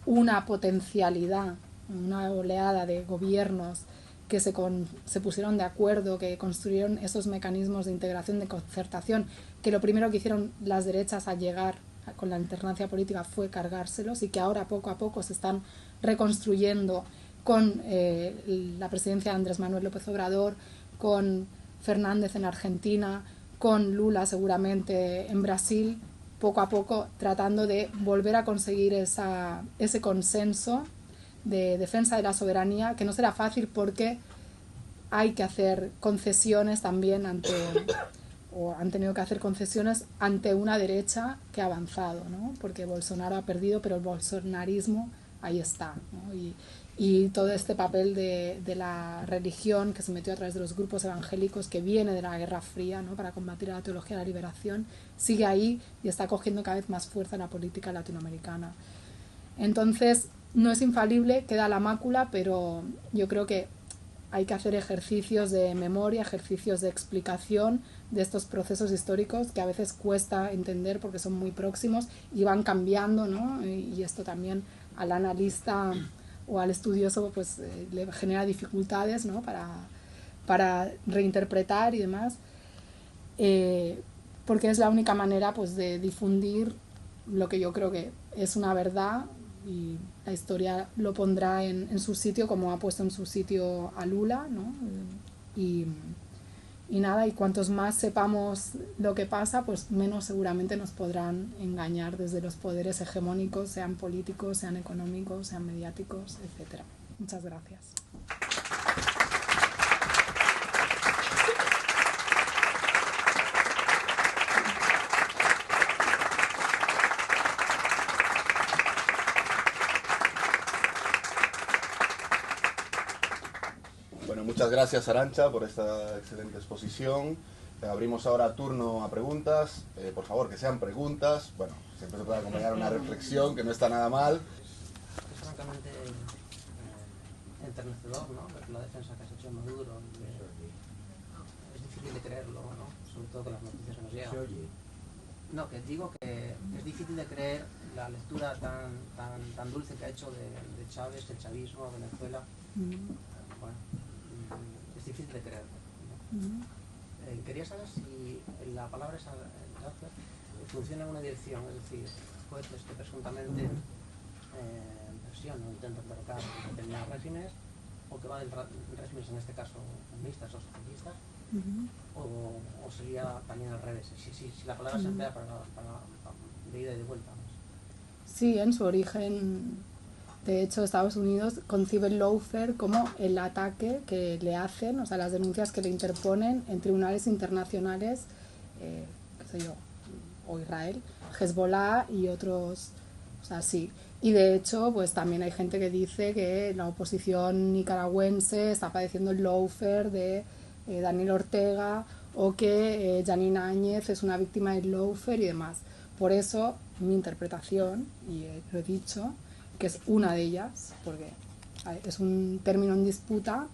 una potencialidad, una oleada de gobiernos que se pusieron de acuerdo, que construyeron esos mecanismos de integración, de concertación, que lo primero que hicieron las derechas al llegar con la alternancia política fue cargárselos, y que ahora poco a poco se están reconstruyendo con la presidencia de Andrés Manuel López Obrador, con Fernández en Argentina, con Lula seguramente en Brasil, poco a poco tratando de volver a conseguir ese consenso de defensa de la soberanía, que no será fácil porque hay que hacer concesiones también han tenido que hacer concesiones ante una derecha que ha avanzado, ¿no? Porque Bolsonaro ha perdido, pero el bolsonarismo ahí está, ¿no? Y todo este papel de la religión que se metió a través de los grupos evangélicos, que viene de la Guerra Fría, ¿no?, para combatir a la teología de la liberación, sigue ahí y está cogiendo cada vez más fuerza en la política latinoamericana. Entonces, no es infalible, queda la mácula, pero yo creo que hay que hacer ejercicios de memoria, ejercicios de explicación de estos procesos históricos que a veces cuesta entender porque son muy próximos y van cambiando, ¿no? Y esto también al analista o al estudioso pues le genera dificultades, ¿no?, para reinterpretar y demás, porque es la única manera pues de difundir lo que yo creo que es una verdad, y la historia lo pondrá en su sitio, como ha puesto en su sitio a Lula, ¿no? Y nada, y cuantos más sepamos lo que pasa, pues menos seguramente nos podrán engañar desde los poderes hegemónicos, sean políticos, sean económicos, sean mediáticos, etc. Muchas gracias. Bueno, muchas gracias, Arantxa, por esta excelente exposición. Abrimos ahora turno a preguntas. Por favor, que sean preguntas. Bueno, siempre se puede acompañar una reflexión, que no está nada mal. Es francamente enternecedor, ¿no? La defensa que has hecho en Maduro. Es difícil de creerlo, ¿no? Sobre todo con las noticias que nos llegan. No, que digo que es difícil de creer la lectura tan dulce que ha hecho de Chávez, el chavismo, Venezuela. Bueno, es difícil de creer, ¿no? Quería saber si la palabra esa funciona en una dirección, es decir, jueces que presuntamente presionan o intentan derrocar determinados regímenes, o que va del regímenes, en este caso comunistas o socialistas, o sería también al revés, si la palabra se emplea para de ida y de vuelta. Sí, en su origen, de hecho, Estados Unidos concibe el lawfare como el ataque que le hacen, o sea, las denuncias que le interponen en tribunales internacionales, qué sé yo, o Israel, Hezbollah y otros, o sea, sí. Y de hecho, pues también hay gente que dice que la oposición nicaragüense está padeciendo el lawfare de Daniel Ortega, o que Janine Áñez es una víctima del lawfare y demás. Por eso, mi interpretación, y lo he dicho, que es una de ellas, porque es un término en disputa,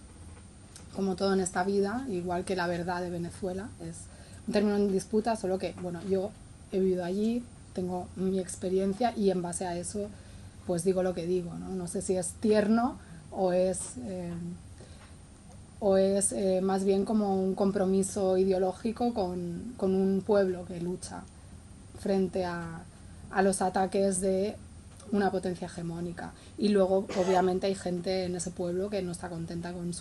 como todo en esta vida, igual que la verdad de Venezuela, es un término en disputa, solo que, bueno, yo he vivido allí, tengo mi experiencia y en base a eso, pues digo lo que digo, ¿no? No sé si es tierno o es más bien como un compromiso ideológico con un pueblo que lucha frente a los ataques de una potencia hegemónica. Y luego, obviamente, hay gente en ese pueblo que no está contenta con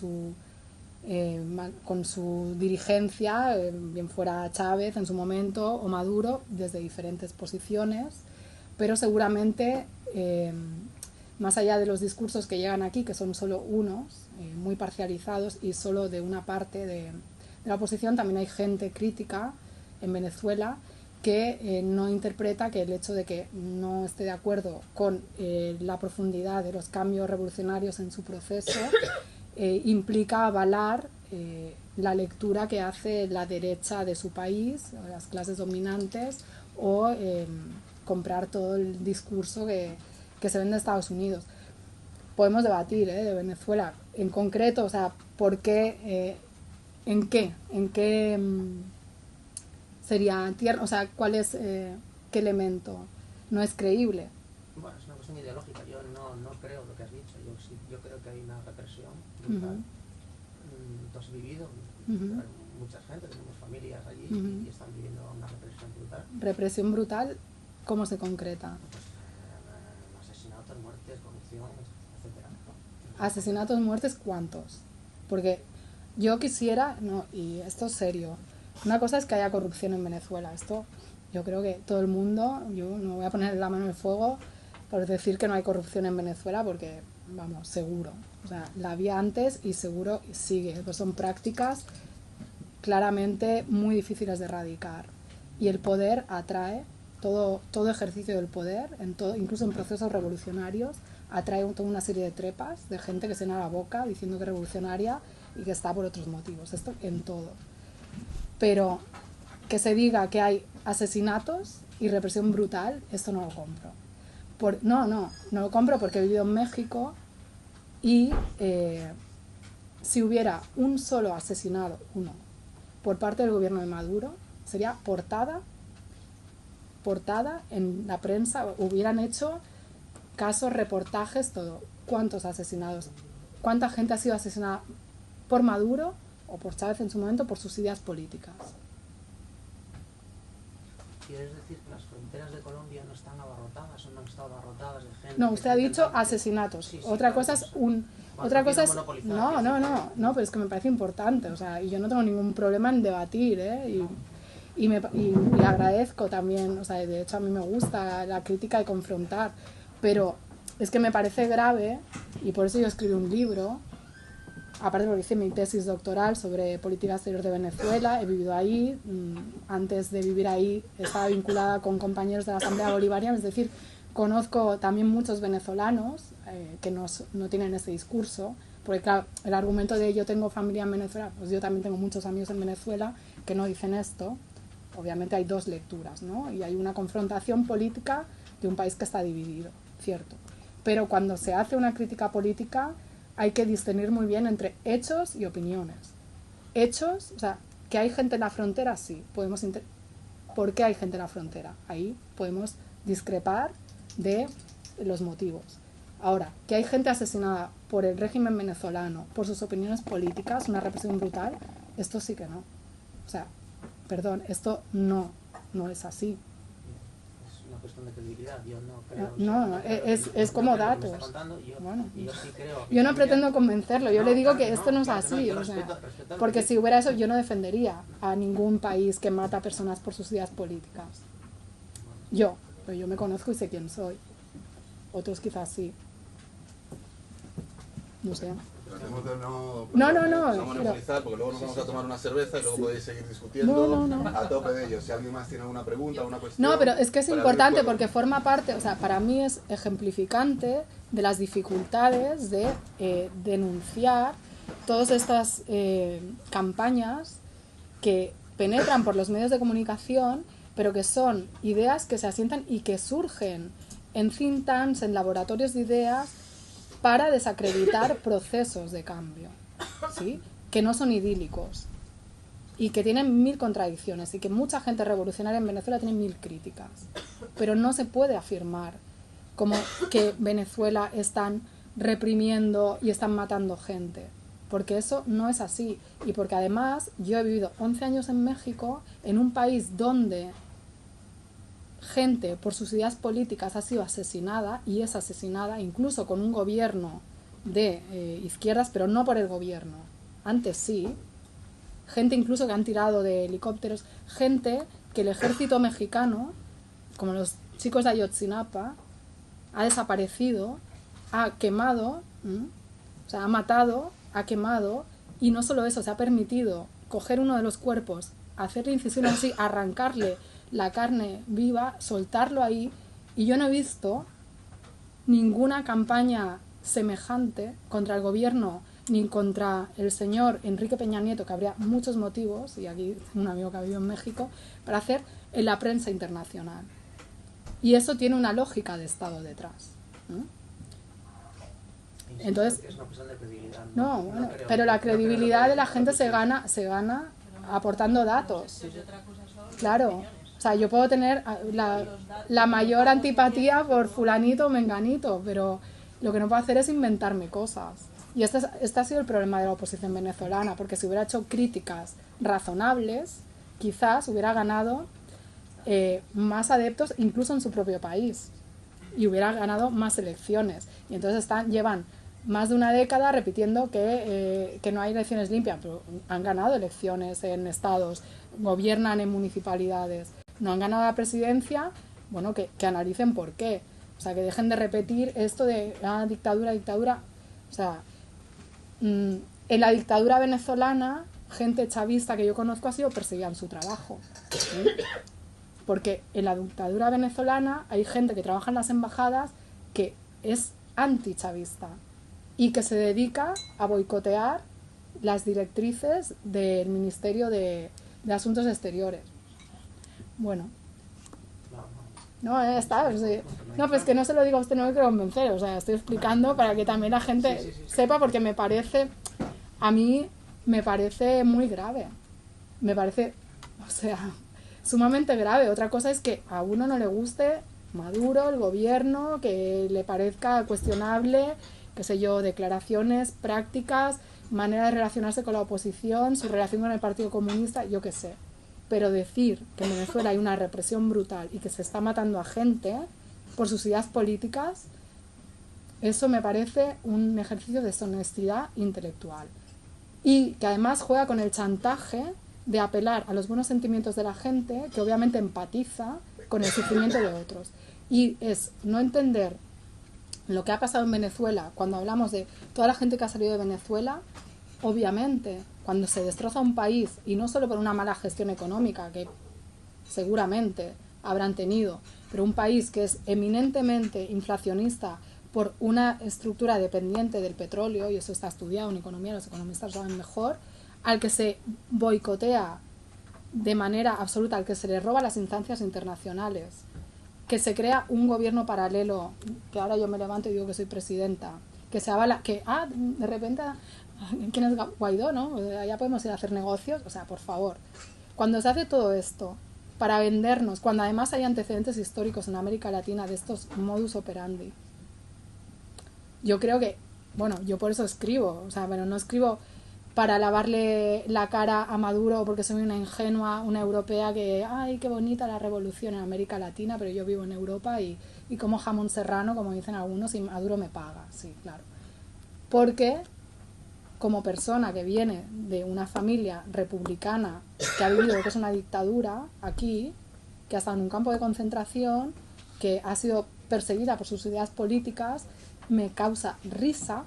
su dirigencia, bien fuera Chávez en su momento o Maduro, desde diferentes posiciones, pero seguramente, más allá de los discursos que llegan aquí, que son solo unos, muy parcializados y solo de una parte de la oposición, también hay gente crítica en Venezuela que no interpreta que el hecho de que no esté de acuerdo con la profundidad de los cambios revolucionarios en su proceso implica avalar la lectura que hace la derecha de su país, las clases dominantes, o comprar todo el discurso que se vende en Estados Unidos. Podemos debatir de Venezuela en concreto, o sea, ¿por qué? ¿En qué sería tierno? O sea, ¿cuál es qué elemento no es creíble? Bueno, es una cuestión ideológica. Yo no creo lo que has dicho. Yo creo que hay una represión brutal. Tú has vivido, mucha gente, tenemos familias allí y están viviendo una represión brutal. ¿Represión brutal? ¿Cómo se concreta? Pues, asesinatos, muertes, corrupción, etcétera. ¿Asesinatos, muertes, cuántos? Porque yo quisiera, no, y esto es serio, una cosa es que haya corrupción en Venezuela, esto yo creo que todo el mundo, yo no voy a poner la mano en el fuego por decir que no hay corrupción en Venezuela, porque, vamos, seguro, o sea, la había antes y seguro sigue, pues son prácticas claramente muy difíciles de erradicar, y el poder atrae, todo ejercicio del poder, incluso en procesos revolucionarios, atrae toda una serie de trepas de gente que se llena la boca diciendo que es revolucionaria y que está por otros motivos, esto en todo. Pero que se diga que hay asesinatos y represión brutal, esto no lo compro. No lo compro porque he vivido en México y si hubiera un solo asesinado, uno, por parte del gobierno de Maduro, sería portada en la prensa, hubieran hecho casos, reportajes, todo. ¿Cuántos asesinados? ¿Cuánta gente ha sido asesinada por Maduro o por Chávez en su momento por sus ideas políticas? ¿Quieres decir que las fronteras de Colombia no están abarrotadas o no han estado abarrotadas de gente? No, usted ha dicho asesinatos. Sí, otra claro, cosa es otra cosa es no, pero es que me parece importante, o sea, y yo no tengo ningún problema en debatir, y agradezco también, o sea, de hecho a mí me gusta la crítica y confrontar, pero es que me parece grave, y por eso yo escribí un libro, aparte porque hice mi tesis doctoral sobre política exterior de Venezuela, he vivido ahí, antes de vivir ahí estaba vinculada con compañeros de la Asamblea Bolivariana, es decir, conozco también muchos venezolanos que no tienen ese discurso, porque claro, el argumento de yo tengo familia en Venezuela, pues yo también tengo muchos amigos en Venezuela que no dicen esto, obviamente hay dos lecturas, ¿no? Y hay una confrontación política de un país que está dividido, cierto. Pero cuando se hace una crítica política hay que discernir muy bien entre hechos y opiniones. Hechos, o sea, que hay gente en la frontera, sí, podemos ¿por qué hay gente en la frontera? Ahí podemos discrepar de los motivos. Ahora, que hay gente asesinada por el régimen venezolano, por sus opiniones políticas, una represión brutal, esto sí que no. O sea, perdón, esto no es así. Es una cuestión de credibilidad, yo no creo... No, es como datos. Bueno, yo sí creo... Yo no pretendo convencerlo, yo le digo que esto no es así. O sea, porque si hubiera eso, yo no defendería a ningún país que mata a personas por sus ideas políticas. Pero yo me conozco y sé quién soy. Otros quizás sí. No sé. Tratemos de no pero, porque luego nos vamos a tomar una cerveza y luego podéis seguir discutiendo No. a tope de ello. Si alguien más tiene alguna pregunta, una cuestión... No, pero es que es para importante abrir porque forma parte, o sea, para mí es ejemplificante de las dificultades de denunciar todas estas campañas que penetran por los medios de comunicación, pero que son ideas que se asientan y que surgen en think tanks, en laboratorios de ideas, para desacreditar procesos de cambio, ¿sí? Que no son idílicos y que tienen 1000 contradicciones y que mucha gente revolucionaria en Venezuela tiene 1000 críticas. Pero no se puede afirmar como que Venezuela están reprimiendo y están matando gente, porque eso no es así. Y porque además yo he vivido 11 años en México, en un país donde gente por sus ideas políticas ha sido asesinada y es asesinada incluso con un gobierno de izquierdas, pero no por el gobierno. Antes sí. Gente incluso que han tirado de helicópteros. Gente que el ejército mexicano, como los chicos de Ayotzinapa, ha desaparecido, ha quemado, o sea, ha matado, ha quemado, y no solo eso, se ha permitido coger uno de los cuerpos, hacerle incisión así, arrancarle la carne viva, soltarlo ahí, y yo no he visto ninguna campaña semejante contra el gobierno ni contra el señor Enrique Peña Nieto, que habría muchos motivos, y aquí tengo un amigo que ha vivido en México, para hacer en la prensa internacional. Y eso tiene una lógica de Estado detrás. Entonces, es una cuestión de credibilidad. No, bueno, pero la credibilidad de la gente se gana aportando datos. Claro. O sea, yo puedo tener la mayor antipatía por fulanito o menganito, pero lo que no puedo hacer es inventarme cosas. Y este ha sido el problema de la oposición venezolana, porque si hubiera hecho críticas razonables, quizás hubiera ganado más adeptos incluso en su propio país y hubiera ganado más elecciones. Y entonces llevan más de una década repitiendo que no hay elecciones limpias, pero han ganado elecciones en estados, gobiernan en municipalidades, no han ganado la presidencia, bueno, que analicen por qué. O sea, que dejen de repetir esto de dictadura. O sea, en la dictadura venezolana, gente chavista que yo conozco ha sido perseguida en su trabajo. ¿Sí? Porque en la dictadura venezolana hay gente que trabaja en las embajadas que es antichavista y que se dedica a boicotear las directrices del Ministerio de Asuntos Exteriores. Bueno. No, ya está. O sea, no, pues que no se lo digo a usted, no me quiero convencer. O sea, estoy explicando para que también la gente sepa, porque a mí me parece muy grave. Me parece, o sea, sumamente grave. Otra cosa es que a uno no le guste Maduro, el gobierno, que le parezca cuestionable, qué sé yo, declaraciones, prácticas, manera de relacionarse con la oposición, su relación con el Partido Comunista, yo qué sé. Pero decir que en Venezuela hay una represión brutal y que se está matando a gente por sus ideas políticas, eso me parece un ejercicio de deshonestidad intelectual. Y que además juega con el chantaje de apelar a los buenos sentimientos de la gente, que obviamente empatiza con el sufrimiento de otros. Y es no entender lo que ha pasado en Venezuela cuando hablamos de toda la gente que ha salido de Venezuela. Obviamente, cuando se destroza un país, y no solo por una mala gestión económica, que seguramente habrán tenido, pero un país que es eminentemente inflacionista por una estructura dependiente del petróleo, y eso está estudiado en economía, los economistas lo saben mejor, al que se boicotea de manera absoluta, al que se le roba las instancias internacionales, que se crea un gobierno paralelo, que ahora yo me levanto y digo que soy presidenta, que se avala, que, de repente, ¿quién es Guaidó, no? Ya podemos ir a hacer negocios, o sea, por favor. Cuando se hace todo esto para vendernos, cuando además hay antecedentes históricos en América Latina de estos modus operandi, yo creo que, bueno, yo por eso escribo, o sea, pero no escribo para lavarle la cara a Maduro porque soy una ingenua, una europea que, ay, qué bonita la revolución en América Latina, pero yo vivo en Europa y como jamón serrano, como dicen algunos, y Maduro me paga, sí, claro. Porque como persona que viene de una familia republicana que ha vivido lo que es una dictadura aquí, que ha estado en un campo de concentración, que ha sido perseguida por sus ideas políticas, me causa risa,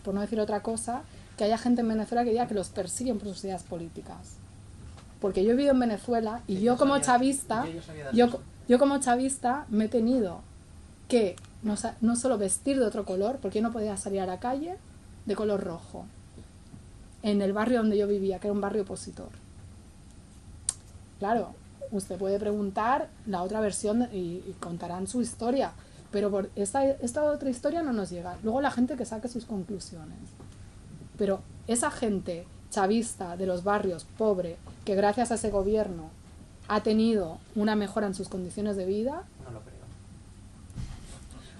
por no decir otra cosa, que haya gente en Venezuela que diga que los persiguen por sus ideas políticas. Porque yo he vivido en Venezuela y yo como chavista, yo como chavista me he tenido que no solo vestir de otro color, porque yo no podía salir a la calle de color rojo, en el barrio donde yo vivía, que era un barrio opositor. Claro, usted puede preguntar la otra versión y contarán su historia, pero por esta otra historia no nos llega. Luego la gente que saque sus conclusiones. Pero esa gente chavista de los barrios, pobre, que gracias a ese gobierno ha tenido una mejora en sus condiciones de vida... No lo creo.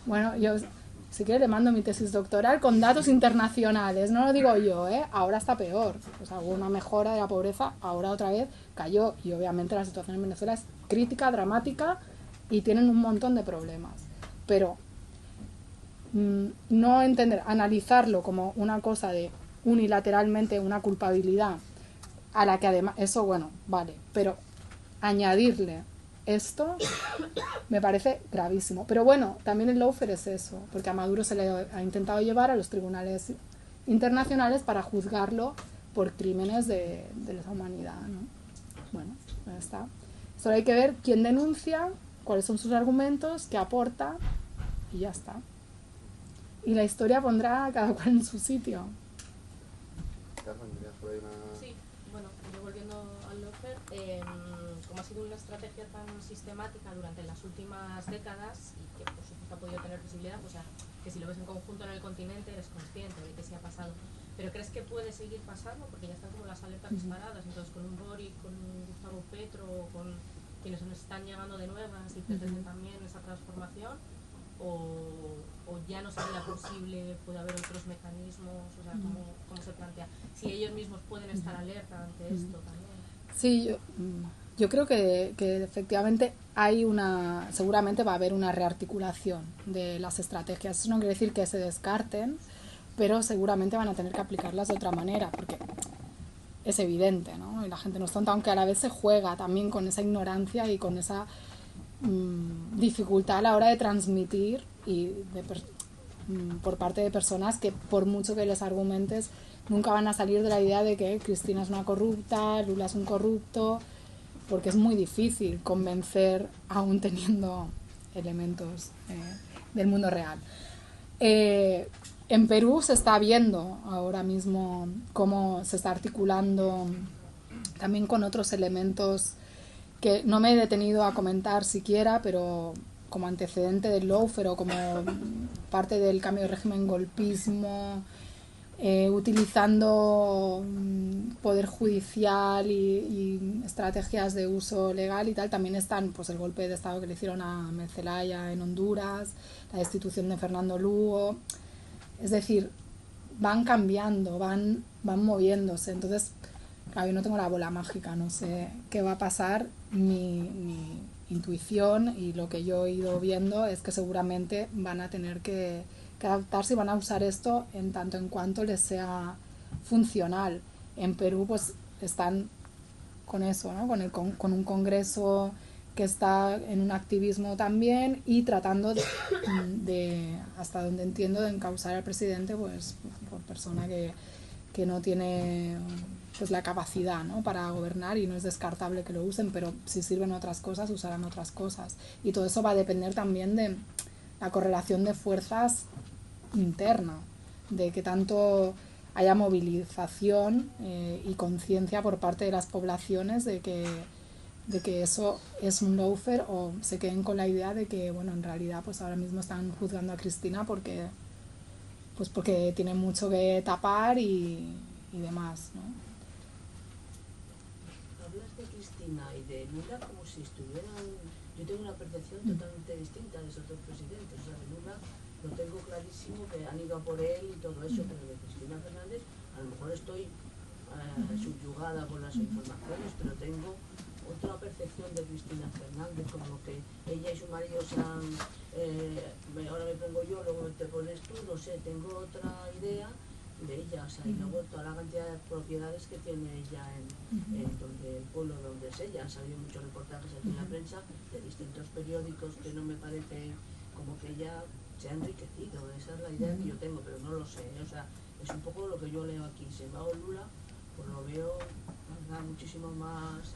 Bueno, yo, si quiere, le mando mi tesis doctoral con datos internacionales. No lo digo yo, ¿eh? Ahora está peor. Pues hubo una mejora de la pobreza, ahora otra vez cayó. Y obviamente la situación en Venezuela es crítica, dramática y tienen un montón de problemas. Pero no entender, analizarlo como una cosa de unilateralmente una culpabilidad a la que además, eso bueno, vale, pero añadirle esto me parece gravísimo. Pero bueno, también el lawfare es eso, porque a Maduro se le ha intentado llevar a los tribunales internacionales para juzgarlo por crímenes de lesa humanidad, ¿no? Bueno, ya está. Solo hay que ver quién denuncia, cuáles son sus argumentos, qué aporta y ya está. Y la historia pondrá a cada cual en su sitio. Sí, bueno, yo volviendo al lawfare, como ha sido una estrategia tan sistemática durante las últimas décadas y que por supuesto ha podido tener visibilidad, o sea, que si lo ves en conjunto en el continente eres consciente de que sí ha pasado. ¿Pero crees que puede seguir pasando? Porque ya están como las alertas disparadas, entonces con un Boric, con un Gustavo Petro, con quienes nos están llegando de nuevas y pretenden también esa transformación, o ya no sería posible, puede haber otros mecanismos, o sea, ¿cómo se plantea? Si ellos mismos pueden estar alerta ante esto también. Sí, yo creo que efectivamente seguramente va a haber una rearticulación de las estrategias. Eso no quiere decir que se descarten, pero seguramente van a tener que aplicarlas de otra manera, porque es evidente, ¿no? Y la gente no es tonta, aunque a la vez se juega también con esa ignorancia y con esa dificultad a la hora de transmitir y por parte de personas que por mucho que les argumentes nunca van a salir de la idea de que Cristina es una corrupta, Lula es un corrupto, porque es muy difícil convencer aún teniendo elementos del mundo real. En Perú se está viendo ahora mismo cómo se está articulando también con otros elementos que no me he detenido a comentar siquiera, pero como antecedente del lawfare o como parte del cambio de régimen golpismo, utilizando poder judicial y estrategias de uso legal y tal. También están pues el golpe de estado que le hicieron a Zelaya en Honduras, la destitución de Fernando Lugo. Es decir, van cambiando, van moviéndose. Entonces, claro, yo no tengo la bola mágica, no sé qué va a pasar. Mi intuición y lo que yo he ido viendo es que seguramente van a tener que adaptarse y van a usar esto en tanto en cuanto les sea funcional. En Perú pues están con eso, ¿no? Con un congreso que está en un activismo también y tratando de hasta donde entiendo, de encausar al presidente pues por persona que no tiene pues la capacidad, ¿no? Para gobernar, y no es descartable que lo usen, pero si sirven otras cosas, usarán otras cosas. Y todo eso va a depender también de la correlación de fuerzas interna, de que tanto haya movilización y conciencia por parte de las poblaciones de que eso es un lawfare, o se queden con la idea de que, bueno, en realidad pues ahora mismo están juzgando a Cristina porque tiene mucho que tapar y demás, ¿no? Hablas de Cristina y de Lula como si estuvieran... Yo tengo una percepción totalmente distinta de esos dos presidentes. O sea, de Lula lo tengo clarísimo, que han ido a por él y todo eso, pero de Cristina Fernández a lo mejor estoy subyugada por las informaciones, pero tengo otra percepción de Cristina Fernández, como que ella y su marido se han... ahora me pongo yo, luego te pones tú, no sé, tengo otra idea de ella, o sea, y luego toda la cantidad de propiedades que tiene ella en donde el pueblo donde es ella. Han salido muchos reportajes aquí en la prensa de distintos periódicos que no me parece como que ella se ha enriquecido. Esa es la idea que yo tengo, pero no lo sé, o sea, es un poco lo que yo leo aquí. Sin embargo, Lula, pues lo veo, ¿verdad?, muchísimo más.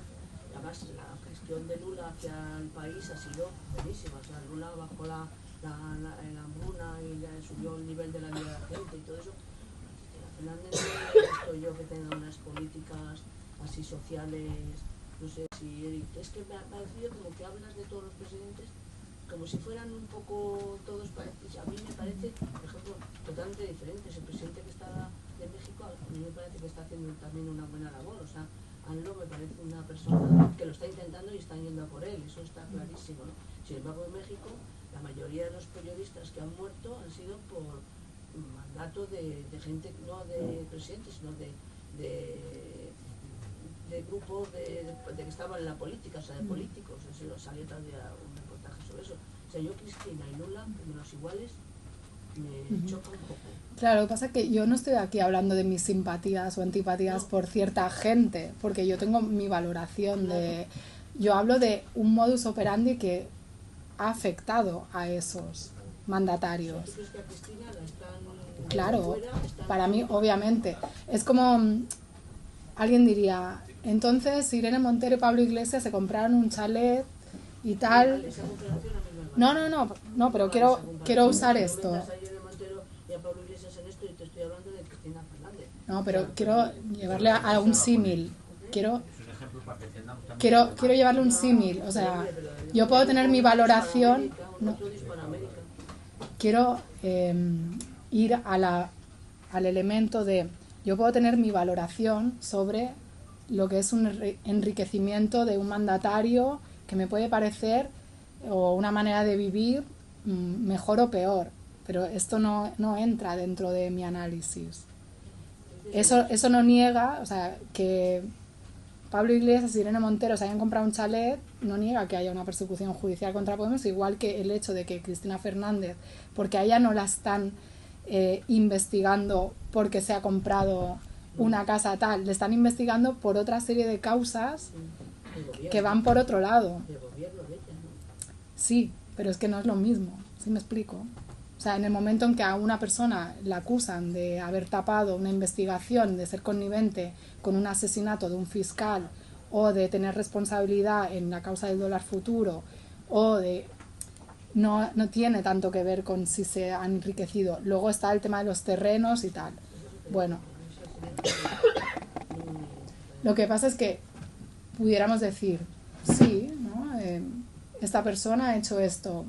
Además, la gestión de Lula hacia el país ha sido buenísima. O sea, Lula bajó la hambruna y subió el nivel de la vida de la gente y todo eso. Fernández, no he visto yo que tenga unas políticas así sociales, no sé si... Es que me ha parecido como que hablas de todos los presidentes como si fueran un poco todos parecidos. A mí me parece, por ejemplo, totalmente diferentes. El presidente que está de México, a mí me parece que está haciendo también una buena labor. O sea, AMLO me parece una persona que lo está intentando y están yendo a por él, eso está clarísimo, ¿no? Sin embargo, en México, la mayoría de los periodistas que han muerto han sido por mandato de gente, no de presidentes, sino de grupos de que estaban en la política, o sea, de políticos. Eso salió también un reportaje sobre eso. O sea, yo, Cristina y Lula, menos iguales, me choca un poco. Claro, lo que pasa es que yo no estoy aquí hablando de mis simpatías o antipatías por cierta gente, porque yo tengo mi valoración de... Yo hablo de un modus operandi que ha afectado a esos mandatarios. ¿Tú crees que a Cristina la están Claro, fuera, para mí, obviamente. Es como... Alguien diría, entonces Irene Montero y Pablo Iglesias se compraron un chalet y tal... No, pero quiero usar esto. No, pero quiero llevarle a un símil. Quiero llevarle un símil. O sea, yo puedo tener mi valoración. No, quiero ir al elemento de... Yo puedo tener mi valoración sobre lo que es un enriquecimiento de un mandatario que me puede parecer, o una manera de vivir mejor o peor, pero esto no entra dentro de mi análisis. Eso no niega, o sea, que Pablo Iglesias y Irene Montero se hayan comprado un chalet, no niega que haya una persecución judicial contra Podemos, igual que el hecho de que Cristina Fernández, porque a ella no la están investigando porque se ha comprado una casa tal, le están investigando por otra serie de causas que van por otro lado. Sí, pero es que no es lo mismo, ¿sí me explico? O sea, en el momento en que a una persona la acusan de haber tapado una investigación, de ser connivente con un asesinato de un fiscal, o de tener responsabilidad en la causa del dólar futuro, o de... No tiene tanto que ver con si se han enriquecido. Luego está el tema de los terrenos y tal. Bueno, lo que pasa es que pudiéramos decir, sí, ¿no? Esta persona ha hecho esto,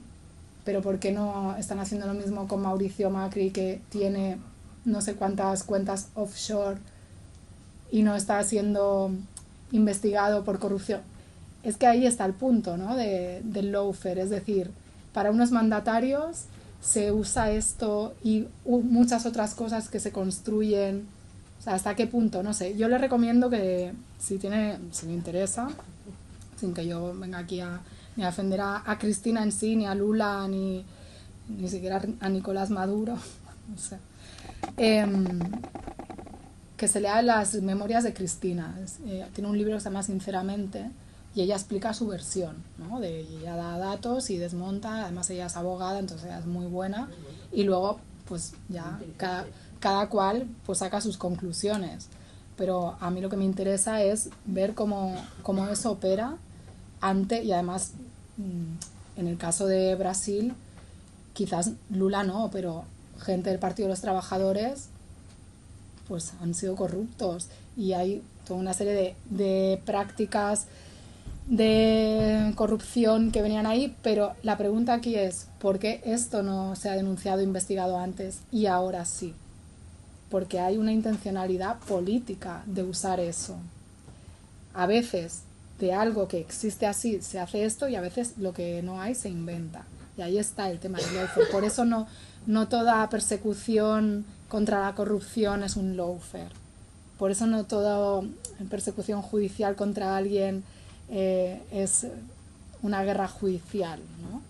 pero ¿por qué no están haciendo lo mismo con Mauricio Macri, que tiene no sé cuántas cuentas offshore y no está siendo investigado por corrupción? Es que ahí está el punto, ¿no? del lawfare, es decir, para unos mandatarios se usa esto y muchas otras cosas que se construyen. O sea, ¿hasta qué punto? No sé. Yo le recomiendo que, si le interesa, sin que yo venga aquí ni a defender a Cristina en sí, ni a Lula, ni siquiera a Nicolás Maduro, no sé, que se lea las memorias de Cristina. Tiene un libro que se llama Sinceramente, y ella explica su versión, ¿no? Ella da datos y desmonta, además ella es abogada, entonces ella es muy buena, y luego pues ya cada cual pues saca sus conclusiones, pero a mí lo que me interesa es ver cómo eso opera y además en el caso de Brasil, quizás Lula no, pero gente del Partido de los Trabajadores pues han sido corruptos y hay toda una serie de prácticas de corrupción que venían ahí, pero la pregunta aquí es ¿por qué esto no se ha denunciado e investigado antes y ahora sí? Porque hay una intencionalidad política de usar eso. A veces de algo que existe así se hace esto y a veces lo que no hay se inventa. Y ahí está el tema del lawfare. Por eso no toda persecución contra la corrupción es un lawfare. Por eso no toda persecución judicial contra alguien es una guerra judicial, ¿no?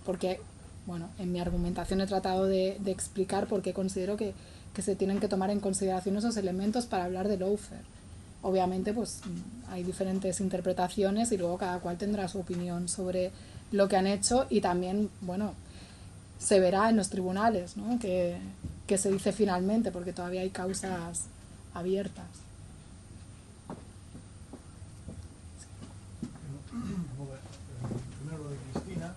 Porque, bueno, en mi argumentación he tratado de explicar por qué considero que se tienen que tomar en consideración esos elementos para hablar de lawfare. Obviamente, pues hay diferentes interpretaciones y luego cada cual tendrá su opinión sobre lo que han hecho y también, bueno, se verá en los tribunales, ¿no? Que se dice finalmente, porque todavía hay causas abiertas. Primero lo de Cristina,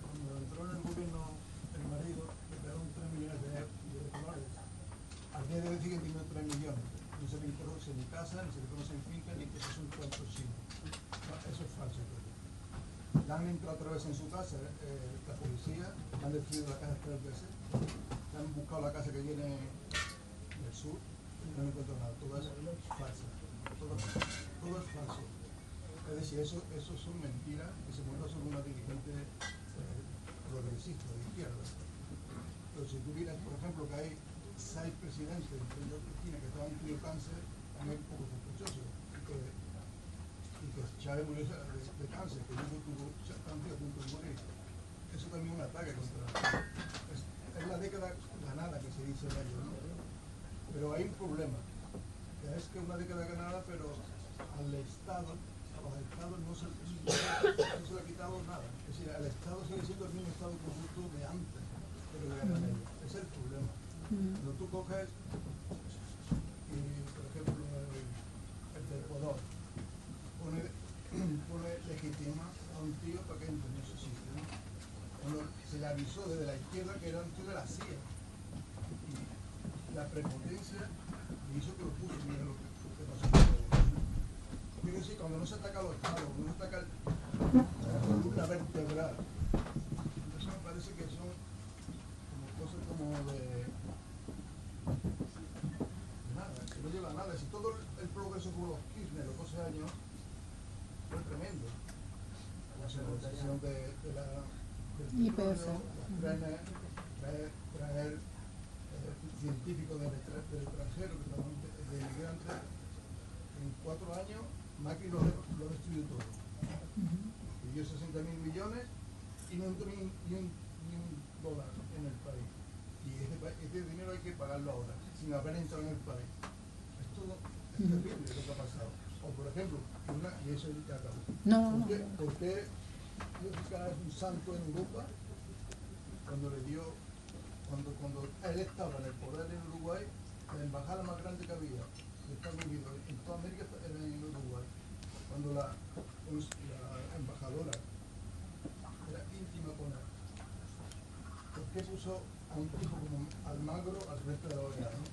cuando entró en el gobierno el marido, le quedaron 3 millones de dólares. Al día de hoy siguen teniendo 3 millones. No se le conoce ni casa, ni se le conoce en finca, ni que eso es un cuarto chino. No, eso es falso. Le han entrado otra vez en su casa, la policía, le han destruido la casa 3 veces, le han buscado la casa que viene del sur, no encuentro nada, todo es falso. Todo es falso. Es decir, eso son mentiras que se montan sobre una dirigente progresista de izquierda. Pero si tú miras, por ejemplo, que hay 6 presidentes de Cristina que estaban teniendo cáncer, también un poco sospechoso. Y que Chávez murió de cáncer, que nunca tuvo cáncer a punto de morir. Eso también es un ataque contra es la década ganada que se dice en ello, ¿no? Pero hay un problema, que es que es una década ganada, pero al Estado, a los Estados no se le ha quitado nada. Es decir, el Estado sigue siendo el mismo Estado corrupto de antes, pero de ganar ellos. Ese es el problema. Cuando tú coges, y, por ejemplo, el del Ecuador, pone legitima a un tío para que entre en ese sitio, ¿no? Cuando se le avisó desde la izquierda que era un tío de la CIA. Y la prepotencia le hizo que lo puso, mira lo que pasó. Quiero decir, cuando no se ataca a los estados, cuando no se ataca la columna vertebral, eso me parece que son como cosas como de nada, que no lleva a nada. Si todo el progreso con los Kirchner, los 12 años, fue tremendo. La nacionalización del YPF. Traer científicos del extranjero, que estaban de inmigrantes. En 4 años, Macri lo destruyó todo. Y dio 60.000 millones y no entró ni un dólar en el país. Y ese dinero hay que pagarlo ahora, sin haber entrado en el país. Esto es terrible lo que ha pasado. O por ejemplo, y eso ya acabó. ¿Por qué Mujica es un santo en Europa? Cuando él estaba en el poder en Uruguay, la embajada más grande que había de Estados Unidos en toda América era en Uruguay. Cuando la embajadora era íntima con él, ¿por qué puso a un tipo como Almagro al frente de la OEA, ¿no?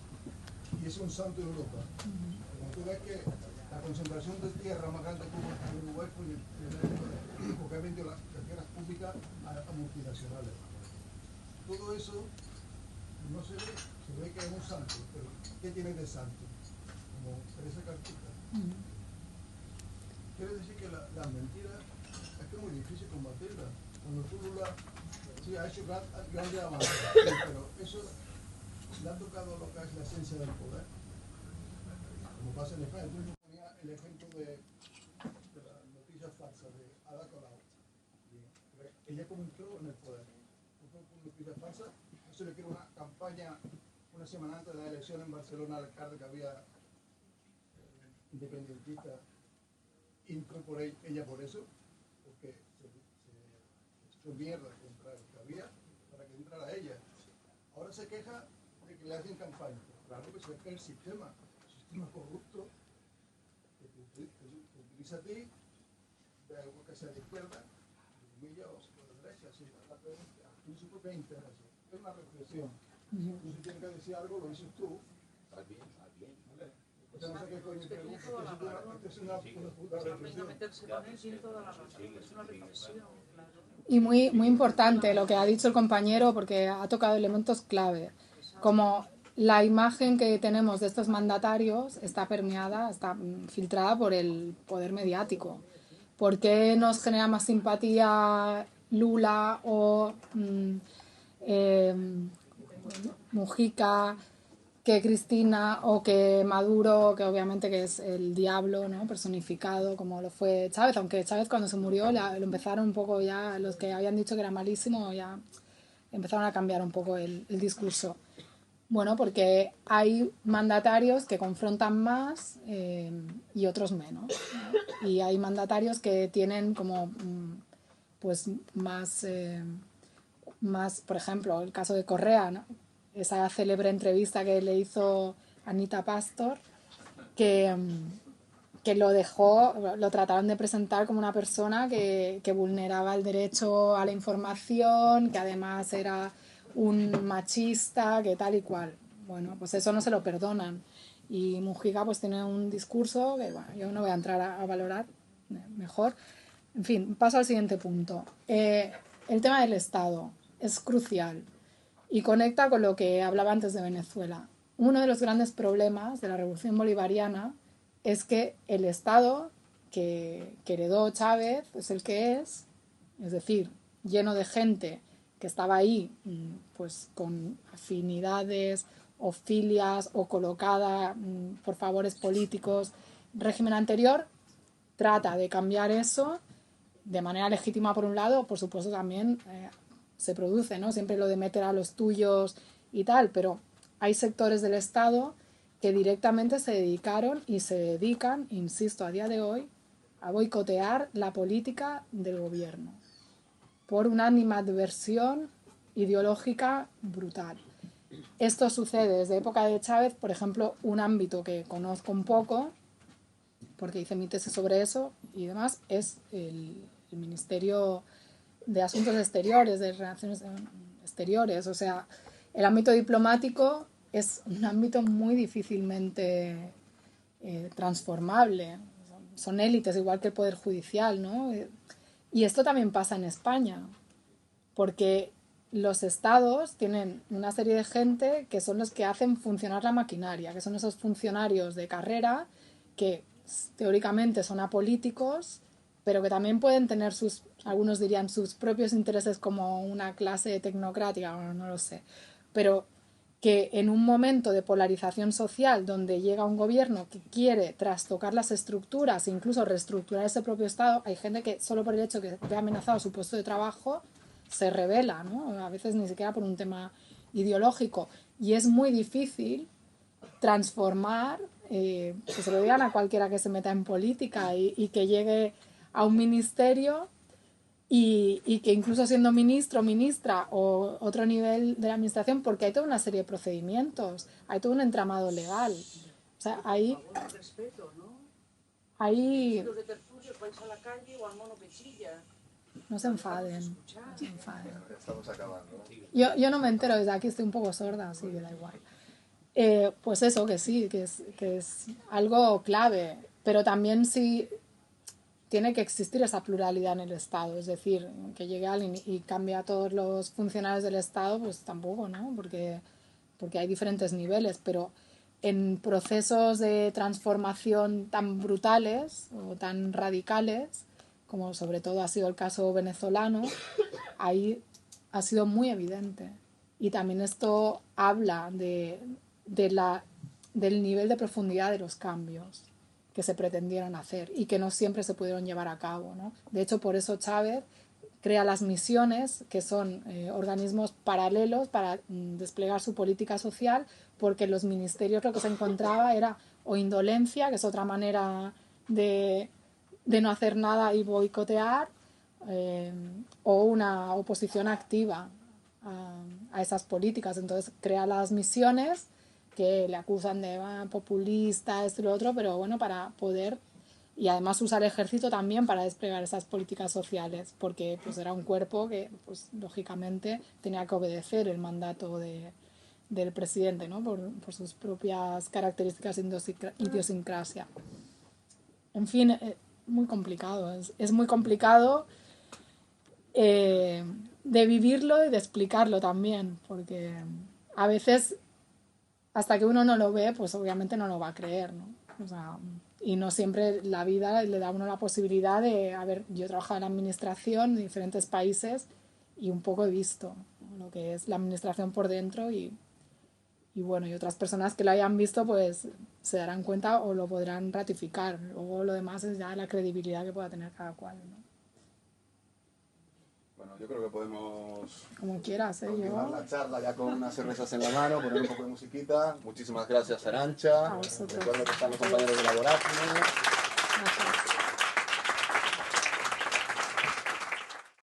Y es un santo en Europa. Como tú ves que la concentración de tierra más grande que hubo en Uruguay fue porque ha vendido las tierras públicas a multinacionales. Todo eso no se ve que es un santo, pero ¿qué tiene de santo? Como Teresa Calcuta. Quiere decir que las mentiras es que es muy difícil combatirlas. Cuando tú sí ha hecho grandes avances, sí, pero eso le ha tocado lo que es la esencia del poder. Como pasa en España, tú ponía el ejemplo de la noticia falsa de Ada Colau. Ella como entró en el poder, con noticias falsas, eso le quiere una campaña una semana antes de la elección en Barcelona al alcalde que había independentista, entró por ella por eso, porque se echó mierda contra el que había para que entrara ella. Ahora se queja de que le hacen campaña. Claro que se ve que el sistema corrupto que utiliza a ti, de algo que sea de izquierda, de humilla o de derecha, así, tiene su propio interés. Es una reflexión. Tú si tienes que decir algo, lo dices tú, Usted no sé qué coño pregunta, es una puta reflexión. Y muy, muy importante lo que ha dicho el compañero, porque ha tocado elementos clave, como la imagen que tenemos de estos mandatarios está permeada, está filtrada por el poder mediático. ¿Por qué nos genera más simpatía Lula o Mujica que Cristina o que Maduro, que obviamente que es el diablo, ¿no?, personificado, como lo fue Chávez? Aunque Chávez cuando se murió lo empezaron un poco ya, los que habían dicho que era malísimo, ya empezaron a cambiar un poco el discurso. Bueno, porque hay mandatarios que confrontan más y otros menos, ¿no? Y hay mandatarios que tienen como pues más, por ejemplo, el caso de Correa, ¿no?, esa célebre entrevista que le hizo Anita Pastor, que lo trataron de presentar como una persona que vulneraba el derecho a la información, que además era un machista, que tal y cual. Bueno, pues eso no se lo perdonan. Y Mujica pues tiene un discurso que, bueno, yo no voy a entrar a valorar mejor. En fin, paso al siguiente punto. El tema del Estado es crucial y conecta con lo que hablaba antes de Venezuela. Uno de los grandes problemas de la revolución bolivariana es que el Estado que heredó Chávez es el que es decir, lleno de gente que estaba ahí pues con afinidades o filias o colocada por favores políticos. Régimen anterior trata de cambiar eso de manera legítima por un lado, por supuesto también se produce, ¿no?, siempre lo de meter a los tuyos y tal, pero hay sectores del Estado que directamente se dedicaron y se dedican, insisto, a día de hoy, a boicotear la política del gobierno por una animadversión ideológica brutal. Esto sucede desde época de Chávez, por ejemplo, un ámbito que conozco un poco, porque hice mi tesis sobre eso y demás, es el Ministerio de Asuntos Exteriores, de Relaciones Exteriores. O sea, el ámbito diplomático es un ámbito muy difícilmente transformable. Son élites, igual que el Poder Judicial, ¿no? Y esto también pasa en España, porque los estados tienen una serie de gente que son los que hacen funcionar la maquinaria, que son esos funcionarios de carrera que teóricamente son apolíticos, pero que también pueden tener algunos dirían sus propios intereses como una clase tecnocrática, bueno, no lo sé, pero que en un momento de polarización social donde llega un gobierno que quiere trastocar las estructuras, incluso reestructurar ese propio Estado, hay gente que solo por el hecho de que ve amenazado su puesto de trabajo se rebela, ¿no? A veces ni siquiera por un tema ideológico. Y es muy difícil transformar, que se lo digan a cualquiera que se meta en política y que llegue a un ministerio y que incluso siendo ministro, ministra o otro nivel de la administración, porque hay toda una serie de procedimientos, hay todo un entramado legal. O sea, ahí no se enfaden. Estamos acabando. Yo no me entero, desde aquí estoy un poco sorda, así que da igual. Pues eso, que sí, que es algo clave, pero también sí tiene que existir esa pluralidad en el Estado, es decir, que llegue alguien y cambie a todos los funcionarios del Estado, pues tampoco, ¿no? Porque hay diferentes niveles, pero en procesos de transformación tan brutales o tan radicales, como sobre todo ha sido el caso venezolano, ahí ha sido muy evidente. Y también esto habla del nivel de profundidad de los cambios que se pretendieron hacer y que no siempre se pudieron llevar a cabo, ¿no? De hecho, por eso Chávez crea las misiones, que son organismos paralelos para desplegar su política social, porque en los ministerios lo que se encontraba era o indolencia, que es otra manera de no hacer nada y boicotear, o una oposición activa a esas políticas. Entonces crea las misiones que le acusan de populista, esto y lo otro, pero bueno, para poder, y además usar el ejército también para desplegar esas políticas sociales, porque pues era un cuerpo que pues lógicamente tenía que obedecer el mandato de del presidente, ¿no? Por sus propias características idiosincrasia. En fin, muy complicado, es muy complicado de vivirlo y de explicarlo también, porque a veces hasta que uno no lo ve, pues obviamente no lo va a creer, ¿no? O sea, y no siempre la vida le da a uno la posibilidad de, a ver, yo he trabajado en la administración en diferentes países y un poco he visto lo que es la administración por dentro y bueno, y otras personas que lo hayan visto pues se darán cuenta o lo podrán ratificar. Luego lo demás es ya la credibilidad que pueda tener cada cual, ¿no? Bueno, yo creo que podemos Como quieras, continuar yo... la charla ya con unas cervezas en la mano, poner un poco de musiquita. Muchísimas gracias, Arantxa. A vosotros. Recuerdo que están los compañeros de la Vorágine. Gracias.